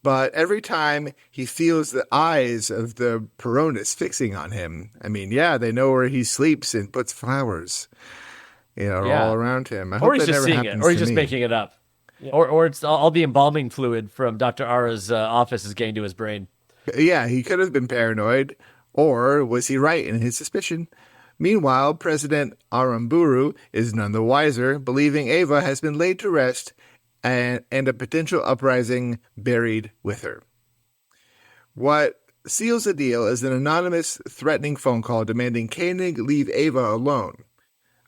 But every time he feels the eyes of the Peronists fixing on him, I mean, they know where he sleeps and puts flowers, all around him. I hope or he's that just never seeing it, happens or he's to just me. making it up. Yeah. Or it's all the embalming fluid from Dr. Ara's office is getting to his brain. Yeah, he could have been paranoid. Or was he right in his suspicion? Meanwhile, President Aramburu is none the wiser, believing Ava has been laid to rest and a potential uprising buried with her. What seals the deal is an anonymous, threatening phone call demanding Koenig leave Ava alone.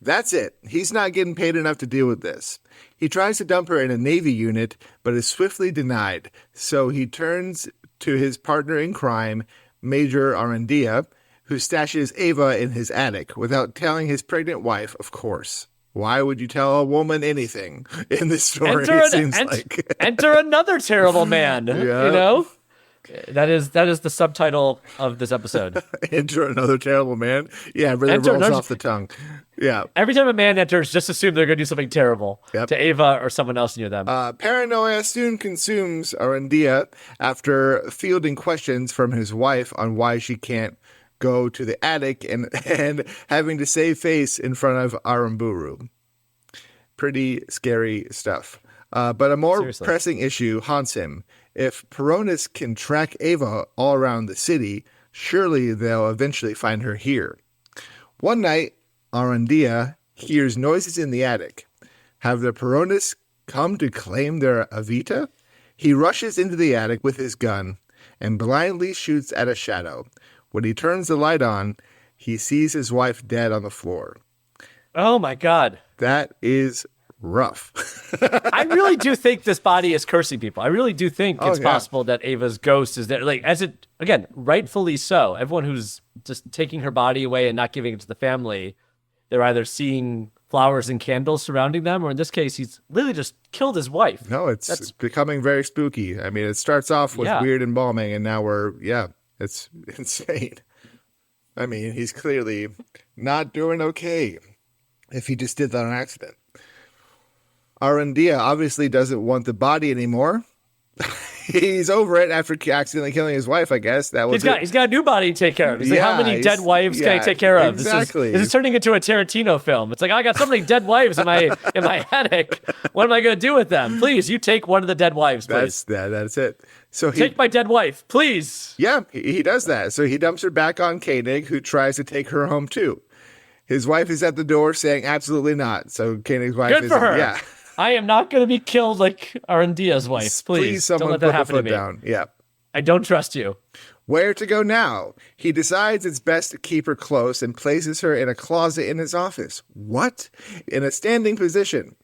That's it. He's not getting paid enough to deal with this. He tries to dump her in a Navy unit, but is swiftly denied. So he turns to his partner in crime, Major Arandia, who stashes Ava in his attic without telling his pregnant wife, of course. Why would you tell a woman anything in this story? Enter another terrible man. Yeah. That is the subtitle of this episode. Enter another terrible man. Yeah, really rolls off the tongue. Yeah. Every time a man enters, just assume they're going to do something terrible to Ava or someone else near them. Paranoia soon consumes Arandia after fielding questions from his wife on why she can't go to the attic and having to save face in front of Aramburu. Pretty scary stuff. But a more pressing issue haunts him. If Peronists can track Ava all around the city, surely they'll eventually find her here. One night, Arandia hears noises in the attic. Have the Peronists come to claim their Evita? He rushes into the attic with his gun and blindly shoots at a shadow. When he turns the light on, he sees his wife dead on the floor. Oh my God. That is rough. I really do think this body is cursing people. I really do think it's possible that Ava's ghost is there. Again, rightfully so. Everyone who's just taking her body away and not giving it to the family, they're either seeing flowers and candles surrounding them, or in this case, he's literally just killed his wife. No, it's becoming very spooky. I mean, it starts off with weird embalming, and now it's insane. I mean, he's clearly not doing okay if he just did that on accident. Arandia obviously doesn't want the body anymore. He's over it after accidentally killing his wife, I guess. That was He's got a new body to take care of. He's like, how many dead wives can I take care of? Exactly. This is turning into a Tarantino film. It's like, I got so many dead wives in my attic. What am I going to do with them? Please, you take one of the dead wives, please. That's it. So take my dead wife, please. Yeah, he does that. So he dumps her back on Koenig, who tries to take her home too. His wife is at the door saying absolutely not. So Koenig's wife Good is for her. Yeah. I am not going to be killed like Arandia's wife. Please someone don't let that put happen the to foot me. down. Yeah. I don't trust you. Where to go now? He decides it's best to keep her close and places her in a closet in his office. What? In a standing position.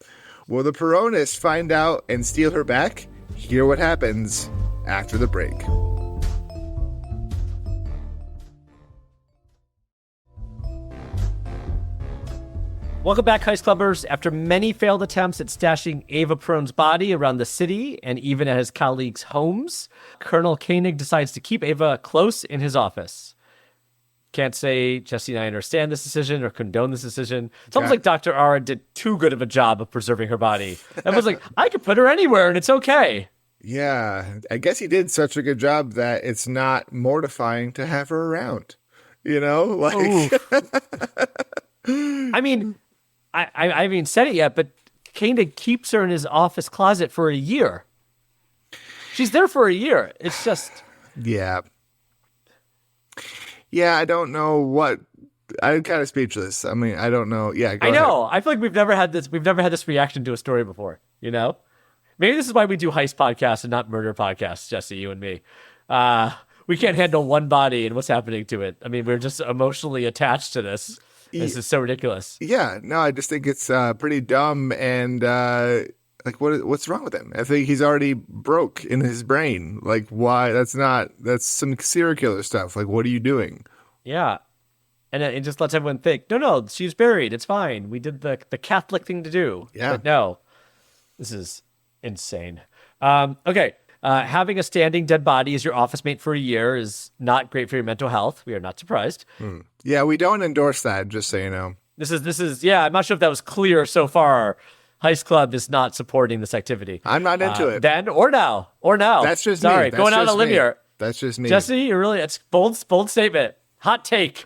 Will the Peronists find out and steal her back? Hear what happens after the break. Welcome back, Heist Clubbers. After many failed attempts at stashing Eva Perón's body around the city and even at his colleagues' homes, Colonel Koenig decides to keep Eva close in his office. Can't say Jesse and I understand this decision or condone this decision. It's almost like Dr. Ara did too good of a job of preserving her body. Everyone's like, I could put her anywhere and it's okay. Yeah, I guess he did such a good job that it's not mortifying to have her around. You know, like. I mean, I haven't said it yet, but Koenig keeps her in his office closet for a year. She's there for a year. It's just. Yeah. Yeah, I don't know what. I'm kind of speechless. I mean, I don't know. Yeah, I know. I feel like we've never had this reaction to a story before, you know? Maybe this is why we do heist podcasts and not murder podcasts, Jesse, you and me. We can't handle one body and what's happening to it. I mean, we're just emotionally attached to this. This is so ridiculous. Yeah, no, I just think it's pretty dumb and like what's wrong with him? I think he's already broke in his brain. Like, why? That's some serial killer stuff. Like, what are you doing? Yeah. And it just lets everyone think, no, she's buried. It's fine. We did the Catholic thing to do. Yeah. But no, this is insane. Okay. Having a standing dead body as your office mate for a year is not great for your mental health. We are not surprised. Yeah, we don't endorse that, just so you know. This is yeah, I'm not sure if that was clear so far. Heist Club is not supporting this activity. I'm not into it. Then or now. That's just me. Sorry, going out on a limb here. That's just me. Jesse, it's bold statement. Hot take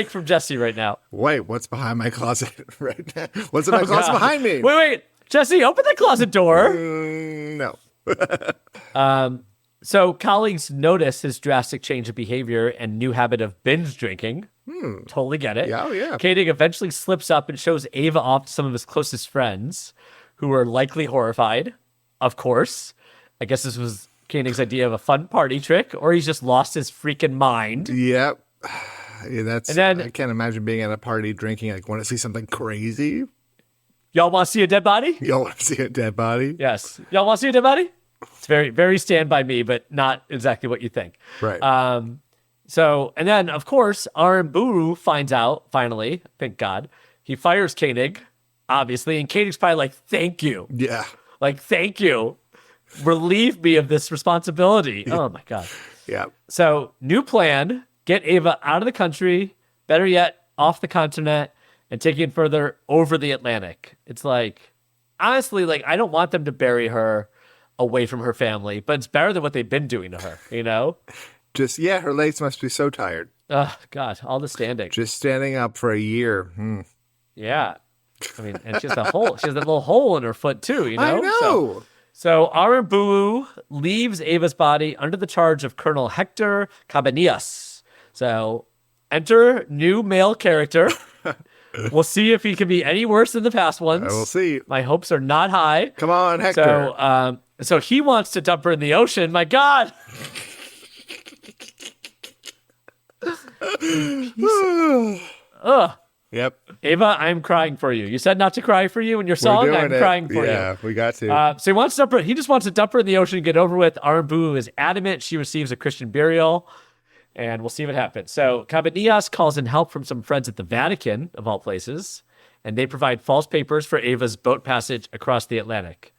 from Jesse right now. Wait, what's behind my closet right now? What's in my closet behind me? Wait, Jesse, open the closet door. No. So colleagues notice his drastic change of behavior and new habit of binge drinking. Totally get it. Yeah. Koenig eventually slips up and shows Ava off to some of his closest friends, who are likely horrified. Of course. I guess this was Koenig's idea of a fun party trick, or he's just lost his freaking mind. Yep. Yeah, And then, I can't imagine being at a party drinking. Like, want to see something crazy? y'all want to see a dead body? You want to see a dead body? Yes. Y'all want to see a dead body? It's very, very stand by me, but not exactly what you think. Right. And then, of course, Aramburu finds out, finally, thank God. He fires Koenig, obviously, and Koenig's probably like, thank you. Yeah. Like, thank you. Relieve me of this responsibility. Yeah. Oh, my God. Yeah. So, new plan, get Ava out of the country, better yet, off the continent, and take it further over the Atlantic. It's like, honestly, like, I don't want them to bury her away from her family, but it's better than what they've been doing to her, you know? Her legs must be so tired. Oh, God, all the standing. Just standing up for a year. Yeah. I mean, and she has that little hole in her foot, too, you know? I know. So Aramburu leaves Ava's body under the charge of Colonel Hector Cabanillas. So enter new male character. We'll see if he can be any worse than the past ones. I will see. My hopes are not high. Come on, Hector. So he wants to dump her in the ocean. My God. Ugh. Yep. Ava, I'm crying for you. You said not to cry for you in your song. I'm crying for you. Yeah, we got to. So he wants to dump her. He just wants to dump her in the ocean and get over with. Aramburu is adamant she receives a Christian burial, and we'll see what happens. So Cabanillas calls in help from some friends at the Vatican, of all places, and they provide false papers for Ava's boat passage across the Atlantic.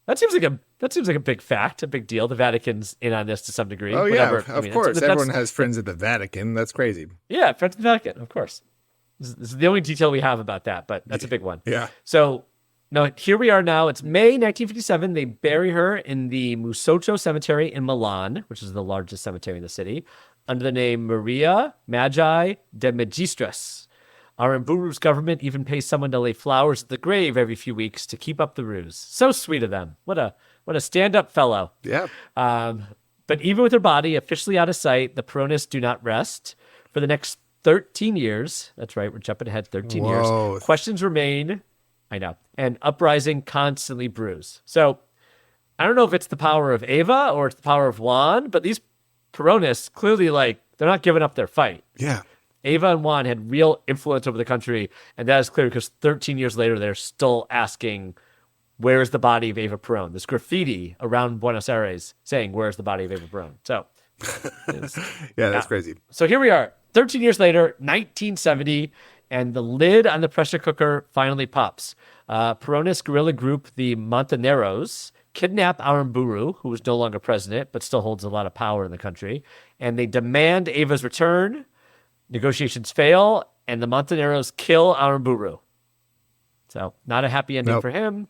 That seems like a big fact, a big deal. The Vatican's in on this to some degree. Oh, Whatever. yeah, of course. Everyone has friends at the Vatican. That's crazy. Yeah, friends at the Vatican, of course. This is the only detail we have about that, but that's a big one. Yeah. So No, here we are now. It's May 1957. They bury her in the Musoccio Cemetery in Milan, which is the largest cemetery in the city, under the name Maria Magi de Magistris. Aramburu's government even pays someone to lay flowers at the grave every few weeks to keep up the ruse. So sweet of them. What a stand-up fellow. Yeah. But even with her body officially out of sight, the Peronists do not rest. For the next 13 years, that's right, we're jumping ahead 13 Whoa. years, questions remain, I know, and uprising constantly brews. So I don't know if it's the power of Eva or it's the power of Juan, but these Peronists clearly, like, they're not giving up their fight. Yeah. Eva and Juan had real influence over the country, and that is clear because 13 years later, they're still asking, where's the body of Eva Perón? There's graffiti around Buenos Aires saying, where's the body of Eva Perón? So, yeah, that's crazy. So here we are, 13 years later, 1970, and the lid on the pressure cooker finally pops. Peronist guerrilla group, the Montoneros, kidnap Aramburu, who is no longer president, but still holds a lot of power in the country, and they demand Eva's return. Negotiations fail, and the Montoneros kill Aramburu. So not a happy ending for him.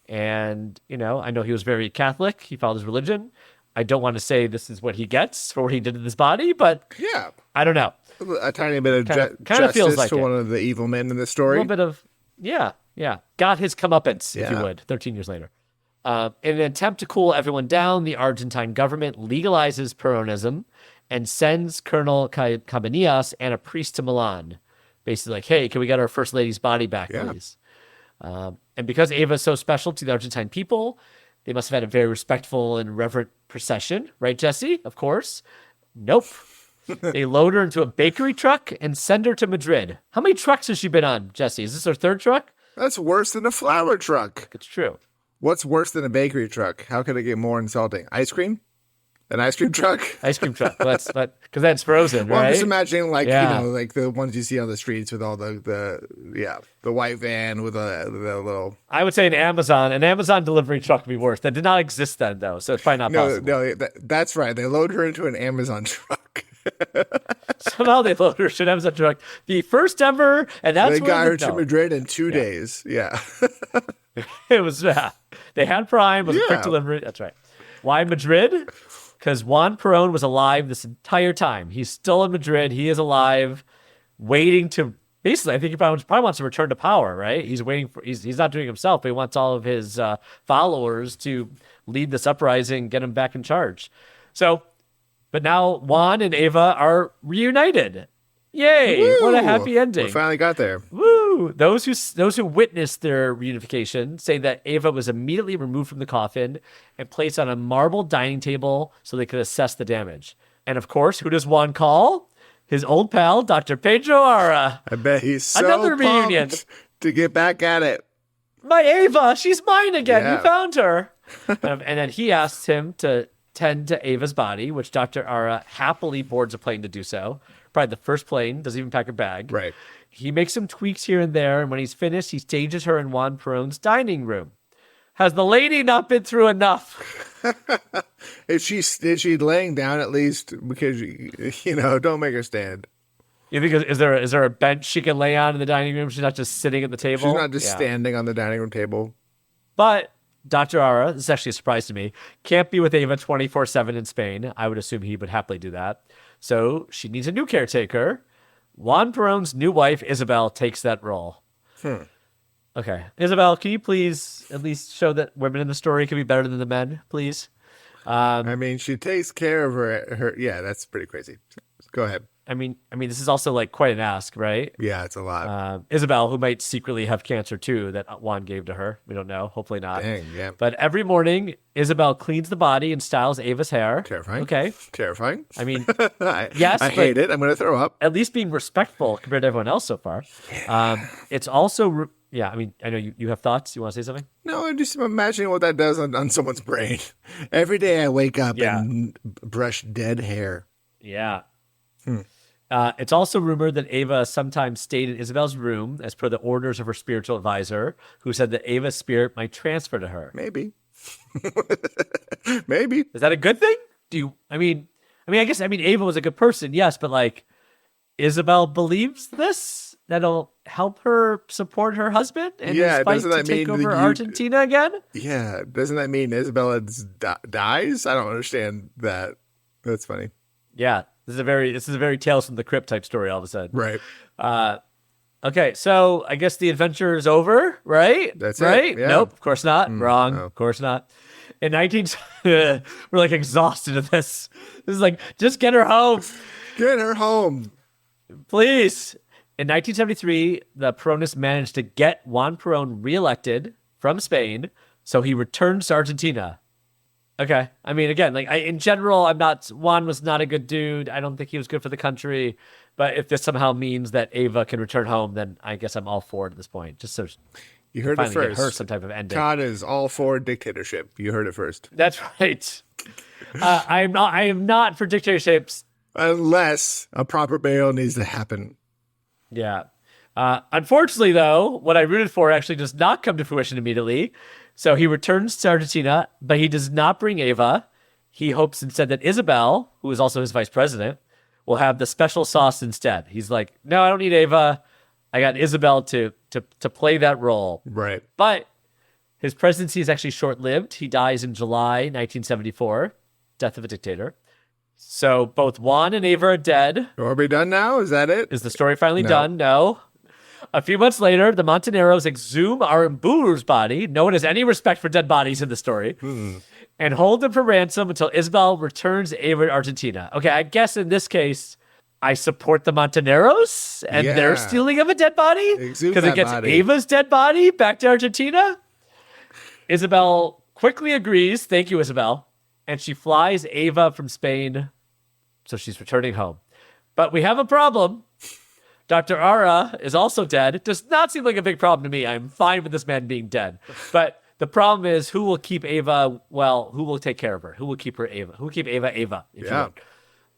And, you know, I know he was very Catholic. He followed his religion. I don't want to say this is what he gets for what he did to this body, but yeah, I don't know. A tiny bit of kind of justice feels like to one of the evil men in the story. A little bit of, yeah. Got his comeuppance, if you Yeah. would, 13 years later. In an attempt to cool everyone down, the Argentine government legalizes Peronism and sends Colonel Cabanillas and a priest to Milan. Basically like, hey, can we get our First Lady's body back, please? And because Eva is so special to the Argentine people, they must have had a very respectful and reverent procession. Right, Jesse? Of course. Nope. They load her into a bakery truck and send her to Madrid. How many trucks has she been on, Jesse? Is this her third truck? That's worse than a flour truck. It's true. What's worse than a bakery truck? How could it get more insulting? Ice cream? An ice cream truck? Ice cream truck. Well, because that's frozen, Well, right? I'm just imagining, like, Yeah. you know, like the ones you see on the streets with all the white van with the little. I would say an Amazon delivery truck would be worse. That did not exist then, though, so it's probably not possible. No, that's right. They load her into an Amazon truck. Somehow they load her to an Amazon truck. The first ever, and that's They got where her to Madrid in 2 days. Yeah. It was, they had Prime, was a quick Yeah. delivery. That's right. Why Madrid? Because Juan Perón was alive this entire time. He's still in Madrid. He is alive, waiting to, basically, I think he probably wants to return to power, right? He's waiting for, he's not doing it himself, but he wants all of his followers to lead this uprising, get him back in charge. So, but now Juan and Eva are reunited. Yay! Woo! What a happy ending. We finally got there. Woo! Those who witnessed their reunification say that Eva was immediately removed from the coffin and placed on a marble dining table so they could assess the damage. And of course, who does Juan call? His old pal, Dr. Pedro Ara. I bet he's so Another reunion. pumped to get back at it. My Eva, she's mine again. Yeah. You found her. And then he asks him to tend to Ava's body, which Dr. Ara happily boards a plane to do so. Probably the first plane, doesn't even pack her bag. Right. He makes some tweaks here and there, and when he's finished, he stages her in Juan Perón's dining room. Has the lady not been through enough? Is she laying down at least? Because, you know, don't make her stand. You think is there a bench she can lay on in the dining room? She's not just sitting at the table. She's not just standing on the dining room table. But Dr. Ara, this is actually a surprise to me, can't be with Ava 24/7 in Spain. I would assume he would happily do that. So she needs a new caretaker. Juan Perón's new wife, Isabel, takes that role. Okay. Isabel, can you please at least show that women in the story can be better than the men, please? I mean, she takes care of her. Yeah, that's pretty crazy. Go ahead. I mean, this is also like quite an ask, right? Yeah, it's a lot. Isabel, who might secretly have cancer too, that Juan gave to her. We don't know. Hopefully not. Dang, yeah. But every morning, Isabel cleans the body and styles Ava's hair. Terrifying. Okay. Terrifying. I mean, Yes, I hate it. I'm going to throw up. At least being respectful compared to everyone else so far. It's also, I mean, I know you have thoughts. You want to say something? No, I'm just imagining what that does on someone's brain. Every day I wake up and brush dead hair. Yeah. It's also rumored that Ava sometimes stayed in Isabel's room as per the orders of her spiritual advisor, who said that Ava's spirit might transfer to her. Maybe. Maybe. Is that a good thing? I guess Ava was a good person, yes, but like Isabel believes this? that'll help her support her husband and Yeah, his fight doesn't to that take mean over that Argentina again? Yeah, doesn't that mean Isabella dies? I don't understand that. That's funny. Yeah, this is a very Tales from the Crypt type story all of a sudden. Right. Okay, so I guess the adventure is over, right? That's it, right? yeah. Nope, of course not. Wrong. oh. Of course not. In 19, we're like exhausted of this. This is like, just get her home, Get her home. please. In 1973, the Peronists managed to get Juan Perón reelected from Spain, so he returns to Argentina. Okay. I mean, again, like in general, Juan was not a good dude. I don't think he was good for the country. But if this somehow means that Ava can return home, then I guess I'm all for it at this point. Just so You heard it finally first. get her some type of ending. Todd is all for dictatorship. You heard it first. That's right. I am not for dictatorships. Unless a proper burial needs to happen. Yeah. Unfortunately, though, what I rooted for actually does not come to fruition immediately. So he returns to Argentina, but he does not bring Ava. He hopes instead that Isabel, who is also his vice president, will have the special sauce instead. He's like, no, I don't need Ava. I got Isabel to play that role. Right. But his presidency is actually short-lived. He dies in July 1974, death of a dictator. So both Juan and Ava are dead. Are we done now? Is that it? Is the story finally No. done? No. A few months later, the Montoneros exhume Aramburu's body. No one has any respect for dead bodies in the story. And hold them for ransom until Isabel returns Ava to Argentina. Okay, I guess in this case, I support the Montoneros and their Yeah. stealing of a dead body. Exhume Because it that gets body. Ava's dead body back to Argentina. Isabel quickly agrees. Thank you, Isabel. And she flies Ava from Spain. So she's returning home. But we have a problem. Dr. Ara is also dead. It does not seem like a big problem to me. I'm fine with this man being dead. But the problem is, who will keep Ava? Well, who will take care of her? Who will keep her Ava? Who will keep Ava Ava? If you Yeah. will.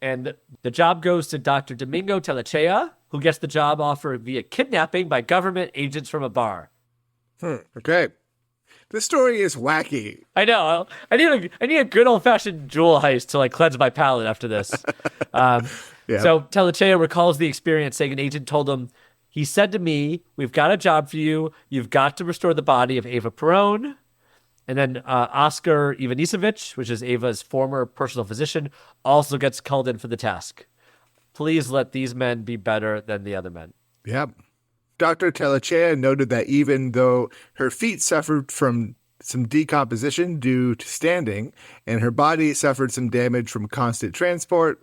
And the job goes to Dr. Domingo Telechea, who gets the job offer via kidnapping by government agents from a bar. Okay. This story is wacky. I know. I need a good old fashioned jewel heist to like cleanse my palate after this. Yeah. So Telechea recalls the experience, saying an agent told him, he said to me, "We've got a job for you. You've got to restore the body of Ava Perón." And then Oscar Ivanisevic, which is Ava's former personal physician, also gets called in for the task. Please let these men be better than the other men. Yep. Dr. Telechea noted that even though her feet suffered from some decomposition due to standing, and her body suffered some damage from constant transport,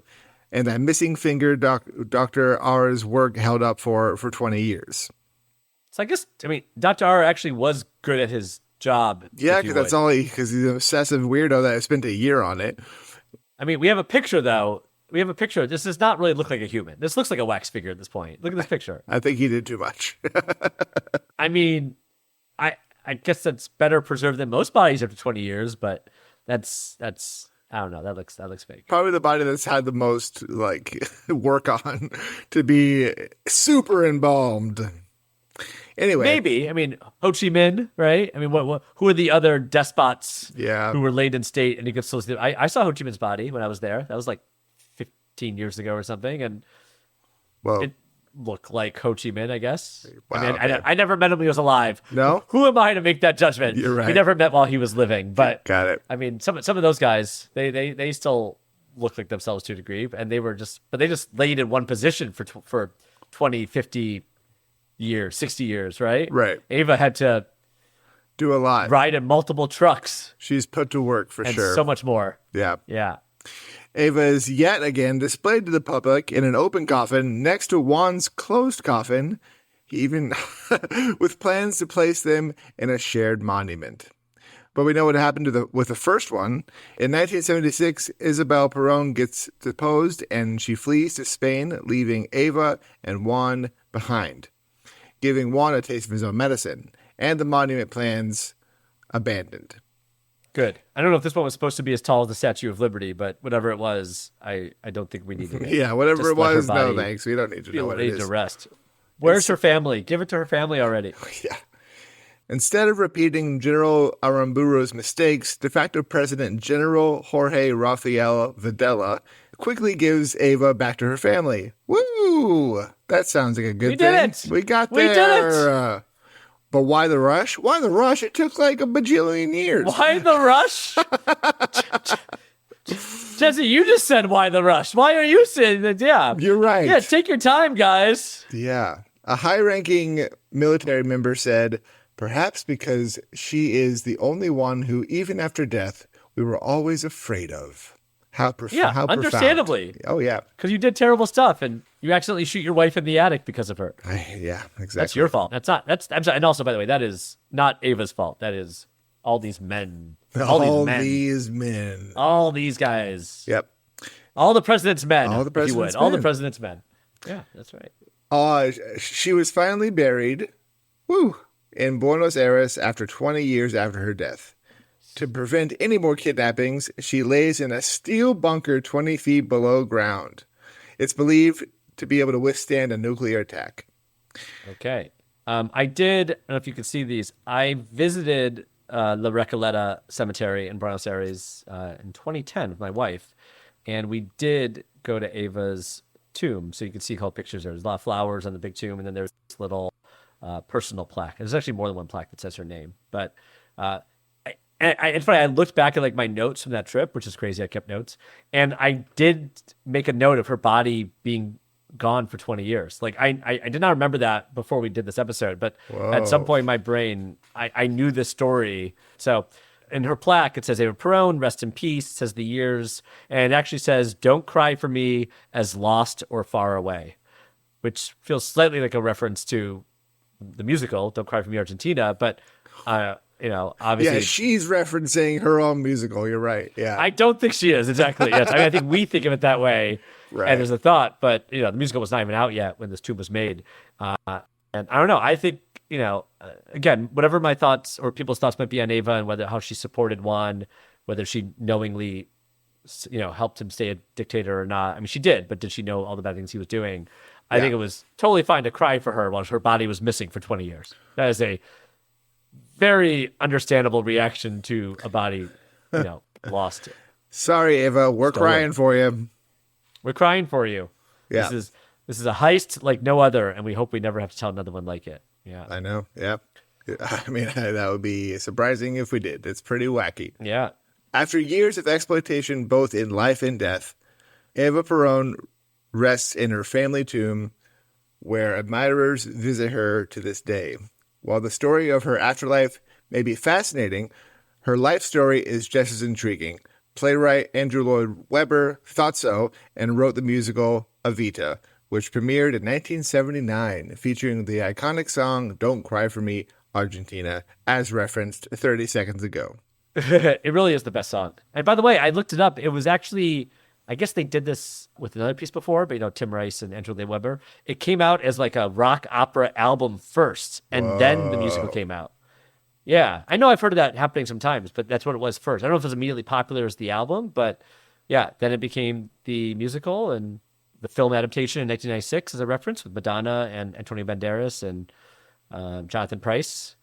and that missing finger Dr. R's work held up for 20 years. So I mean, Dr. R actually was good at his job. Yeah, if you because would. because he's an obsessive weirdo that spent a year on it. I mean, we have a picture, though. We have a picture. This does not really look like a human. This looks like a wax figure at this point. Look at this picture. I think he did too much. I mean, I guess that's better preserved than most bodies after 20 years, but that's I don't know. That looks fake. Probably the body that's had the most like work on to be super embalmed. Anyway, Maybe. I mean, Ho Chi Minh, right? I mean, what who are the other despots Yeah. who were laid in state and you could still see them? I saw Ho Chi Minh's body when I was there. That was like 15 years ago or something, and well, it looked like Ho Chi Minh, I guess. Wow, I mean, okay. I never met him when he was alive. No? Who am I to make that judgment? You're right. We never met while he was living, but got it. I mean, some of those guys, they still look like themselves to a degree, and they just laid in one position for 20, 50 years, 60 years, right? Right. Ava had to Do a lot. ride in multiple trucks She's put to work for and sure. so much more. Yeah. Yeah. Ava is yet again displayed to the public in an open coffin next to Juan's closed coffin, even with plans to place them in a shared monument. But we know what happened with the first one. In 1976, Isabel Perón gets deposed and she flees to Spain, leaving Ava and Juan behind, giving Juan a taste of his own medicine, and the monument plans abandoned. Good. I don't know if this one was supposed to be as tall as the Statue of Liberty, but whatever it was, I don't think we needed it. Yeah, whatever Just it let her was, no body thanks. We don't need to know what it need to is. rest. Where's her family? Give it to her family already. Yeah. Instead of repeating General Aramburu's mistakes, de facto President General Jorge Rafael Videla quickly gives Ava back to her family. Woo! That sounds like a good We thing. did it! We got We did there. it! But why the rush? Why the rush? It took like a bajillion years. Why the rush? Jesse, you just said why the rush. Why are you saying that? Yeah. You're right. Yeah, take your time, guys. Yeah. A high-ranking military member said, perhaps because she is the only one who, even after death, we were always afraid of. How profound. Understandably. Oh, yeah. Because you did terrible stuff and you accidentally shoot your wife in the attic because of her. Yeah, exactly. That's your fault. And also, by the way, that is not Ava's fault. That is all these men. All these men. All these guys. Yep. All the president's men. All the president's men. All the president's men. Yeah, that's right. She was finally buried, in Buenos Aires after 20 years after her death. To prevent any more kidnappings, she lays in a steel bunker 20 feet below ground. It's believed to be able to withstand a nuclear attack. Okay. I don't know if you can see these. I visited La Recoleta Cemetery in Buenos Aires in 2010 with my wife, and we did go to Ava's tomb. So you can see pictures there. There's a lot of flowers on the big tomb, and then there's this little personal plaque. There's actually more than one plaque that says her name. But it's funny, I looked back at my notes from that trip, which is crazy. I kept notes, and I did make a note of her body being gone for 20 years. I did not remember that before we did this episode, but at some point in my brain, I knew this story. So in her plaque, it says Eva Perón, rest in peace. It says the years, and it actually says, "Don't cry for me as lost or far away," which feels slightly like a reference to the musical "Don't Cry for Me, Argentina." But obviously, yeah, she's referencing her own musical. You're right. Yeah, I don't think she is exactly. Yes, I think we think of it that way, right. And there's a thought, but the musical was not even out yet when this tomb was made, and I don't know. I think again, whatever my thoughts or people's thoughts might be on Ava and how she supported Juan, whether she knowingly helped him stay a dictator or not. I mean, she did, but did she know all the bad things he was doing? I think it was totally fine to cry for her while her body was missing for 20 years. That is a very understandable reaction to a body, lost. Sorry, Ava, we're crying for you. We're crying for you. Yeah. This is a heist like no other, and we hope we never have to tell another one like it. Yeah. I know. Yeah. I mean, that would be surprising if we did. It's pretty wacky. Yeah. After years of exploitation, both in life and death, Eva Perón rests in her family tomb, where admirers visit her to this day. While the story of her afterlife may be fascinating, her life story is just as intriguing. Playwright Andrew Lloyd Webber thought so and wrote the musical Evita, which premiered in 1979, featuring the iconic song "Don't Cry for Me, Argentina," as referenced 30 seconds ago. It really is the best song. And by the way, I looked it up. It was actually, I guess they did this with another piece before, but Tim Rice and Andrew Lloyd Webber. It came out as a rock opera album first, and then the musical came out. Yeah, I know I've heard of that happening sometimes, but that's what it was first. I don't know if it was immediately popular as the album, but yeah, then it became the musical and the film adaptation in 1996 as a reference with Madonna and Antonio Banderas and Jonathan Pryce.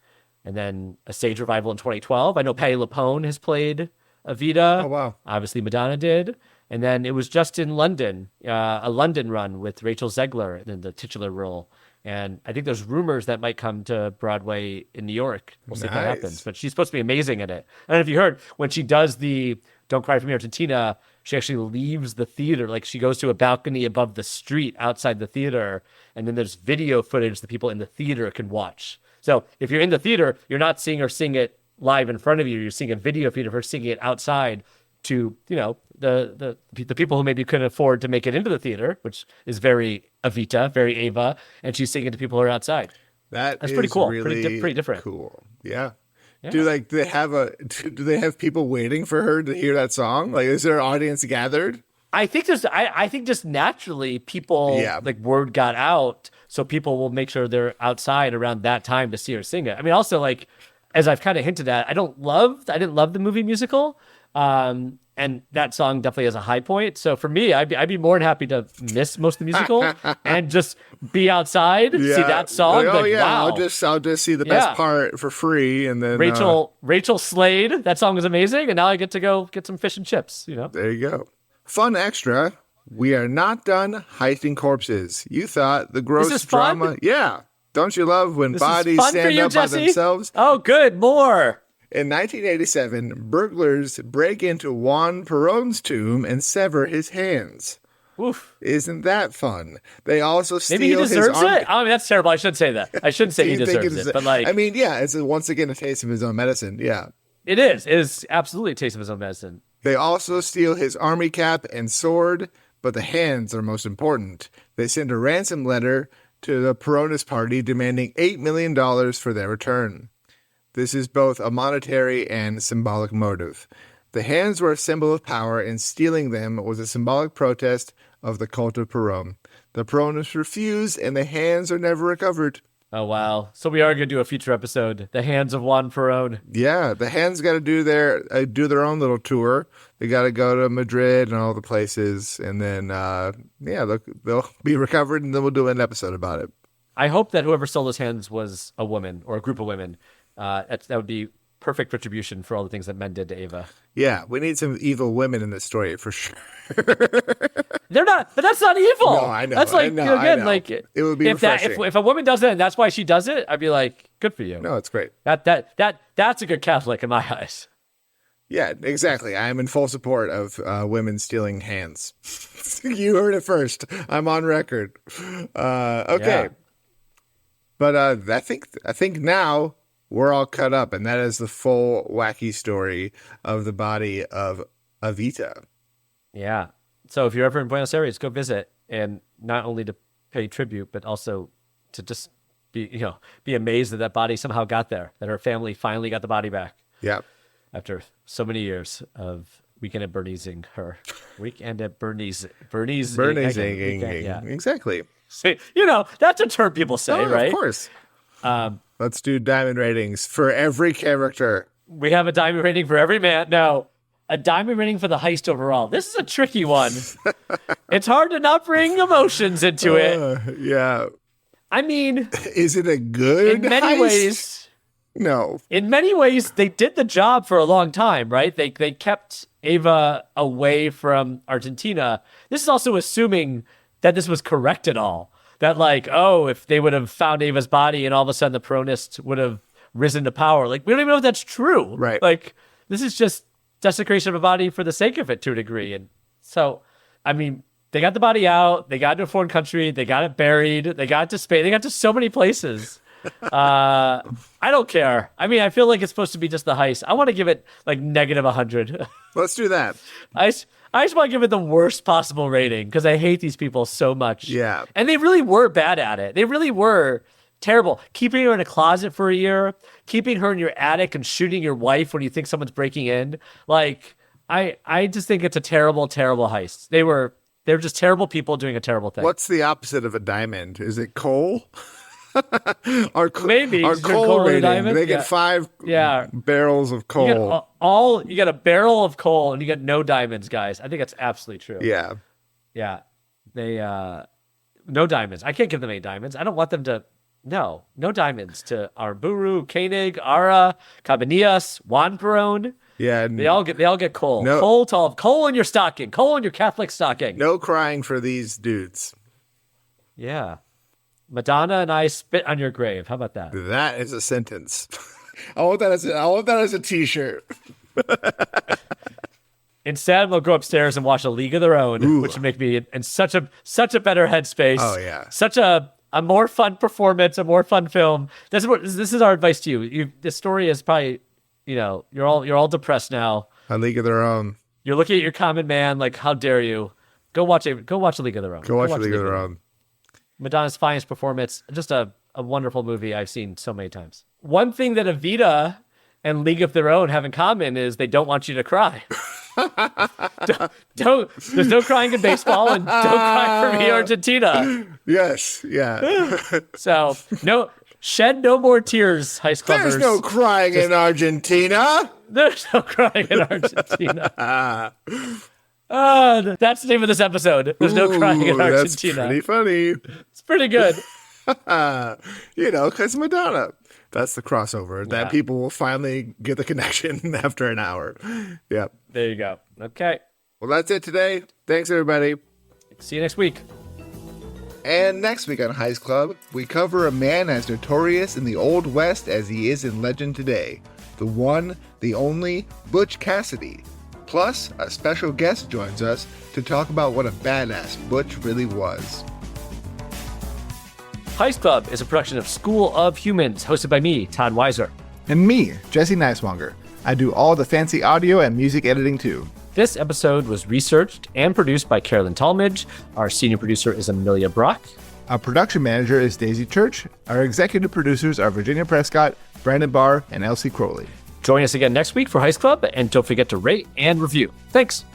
And then a stage revival in 2012. I know Patti LuPone has played Evita. Oh, wow. Obviously, Madonna did. And then it was just in London, a London run with Rachel Zegler in the titular role. And I think there's rumors that might come to Broadway in New York. We'll see if that happens. But she's supposed to be amazing at it. I don't know if you heard, when she does the Don't Cry for Me, Argentina, she actually leaves the theater. She goes to a balcony above the street outside the theater. And then there's video footage that people in the theater can watch. So if you're in the theater, you're not seeing her sing it live in front of you. You're seeing a video feed of her singing it outside to, the people who maybe couldn't afford to make it into the theater, which is very Evita, very Ava, and she's singing to people who are outside. That's pretty cool. Really pretty different. Cool. Yeah. Do they have people waiting for her to hear that song? Is there an audience gathered? I think just naturally people word got out, so people will make sure they're outside around that time to see her sing it. I mean, also as I've kind of hinted at, I didn't love the movie musical, and that song definitely has a high point. So for me, I'd be more than happy to miss most of the musical and just be outside, see that song. Wow. I'll just see the best part for free, and then Rachel Slade. That song is amazing, and now I get to go get some fish and chips. There you go. Fun extra. We are not done heisting corpses. You thought the gross This is fun? drama. Yeah. Don't you love when This is bodies fun for stand you, up by Jesse? themselves? Oh, good. More. In 1987, burglars break into Juan Perón's tomb and sever his hands. Oof. Isn't that fun? They also steal Maybe he deserves his arm. it. I mean, that's terrible. I shouldn't say that. I shouldn't say he You think deserves it. But like, I mean, yeah, it's once again a taste of his own medicine. Yeah. it is. It is absolutely a taste of his own medicine. They also steal his army cap and sword, but the hands are most important. They send a ransom letter to the Peronist Party demanding $8 million for their return. This is both a monetary and symbolic motive. The hands were a symbol of power, and stealing them was a symbolic protest of the cult of Perón. The Peronists refused, and the hands are never recovered. Oh, wow. So we are going to do a future episode, The Hands of Juan Perón. Yeah, the hands got to do their own little tour. They got to go to Madrid and all the places, and then they'll be recovered, and then we'll do an episode about it. I hope that whoever stole his hands was a woman or a group of women. That would be perfect retribution for all the things that men did to Ava. Yeah, we need some evil women in this story for sure. They're not, but that's not evil. No, I know. That's like, I know, again, I know. like It would be refreshing. if a woman does it and that's why she does it, I'd be like, good for you. No, it's great. That's a good Catholic in my eyes. Yeah, exactly. I am in full support of women stealing hands. You heard it first. I'm on record. Okay. Yeah. But I think now we're all cut up, and that is the full wacky story of the body of Evita. Yeah. So if you're ever in Buenos Aires, go visit, and not only to pay tribute, but also to just be amazed that that body somehow got there, that her family finally got the body back. Yeah. After so many years of weekend at Bernie'sing her. Weekend at Bernie's. Yeah. Exactly. See, that's a term people say, right? Of course. Let's do diamond ratings for every character. We have a diamond rating for every man. No, a diamond rating for the heist overall. This is a tricky one. It's hard to not bring emotions into it. Yeah. I mean, is it a good in many heist? ways? No. In many ways, they did the job for a long time, right? They kept Ava away from Argentina. This is also assuming that this was correct at all. That if they would have found Ava's body and all of a sudden the Peronists would have risen to power. We don't even know if that's true. Right. This is just desecration of a body for the sake of it to a degree. And so, I mean, they got the body out. They got it to a foreign country. They got it buried. They got it to Spain. They got it to so many places. I don't care. I mean, I feel like it's supposed to be just the heist. I want to give it negative 100. Let's do that. I just want to give it the worst possible rating because I hate these people so much. Yeah. And they really were bad at it. They really were terrible. Keeping her in a closet for a year, keeping her in your attic and shooting your wife when you think someone's breaking in. I just think it's a terrible, terrible heist. They're just terrible people doing a terrible thing. What's the opposite of a diamond? Is it coal? Maybe our coal rating. They get 5 Yeah. barrels of coal. You get a barrel of coal and you get no diamonds, guys. I think that's absolutely true. Yeah. Yeah. They no diamonds. I can't give them any diamonds. I don't want them to. No diamonds to Arburu, Koenig, Ara, Cabanillas, Juan Perón. Yeah. They all get coal. Coal in your stocking. Coal in your Catholic stocking. No crying for these dudes. Yeah. Madonna and I spit on your grave. How about that? That is a sentence. I want that as a t-shirt. Instead, we'll go upstairs and watch A League of Their Own, which would make me in such a better headspace. Oh yeah. Such a more fun performance, a more fun film. This is our advice to you. This story is probably, you're all depressed now. A League of Their Own. You're looking at your common man like, how dare you? Go watch A League of Their Own. Go watch A League of Their Own. Madonna's finest performance. Just a wonderful movie I've seen so many times. One thing that Evita and League of Their Own have in common is they don't want you to cry. There's no crying in baseball, and don't cry for me, Argentina. Yes, yeah. So shed no more tears, heist clubbers. There's no crying in Argentina. There's no crying in Argentina. That's the name of this episode. There's no crying in Argentina. That's pretty funny. It's pretty good. Because Madonna. That's the crossover. Yeah. That people will finally get the connection after an hour. Yeah. There you go. Okay. Well, that's it today. Thanks, everybody. See you next week. And next week on Heist Club, we cover a man as notorious in the Old West as he is in legend today. The one, the only, Butch Cassidy. Plus, a special guest joins us to talk about what a badass Butch really was. Heist Club is a production of School of Humans, hosted by me, Todd Weiser. And me, Jesse Neiswanger. I do all the fancy audio and music editing too. This episode was researched and produced by Carolyn Talmadge. Our senior producer is Amelia Brock. Our production manager is Daisy Church. Our executive producers are Virginia Prescott, Brandon Barr, and Elsie Crowley. Join us again next week for Heist Club, and don't forget to rate and review. Thanks.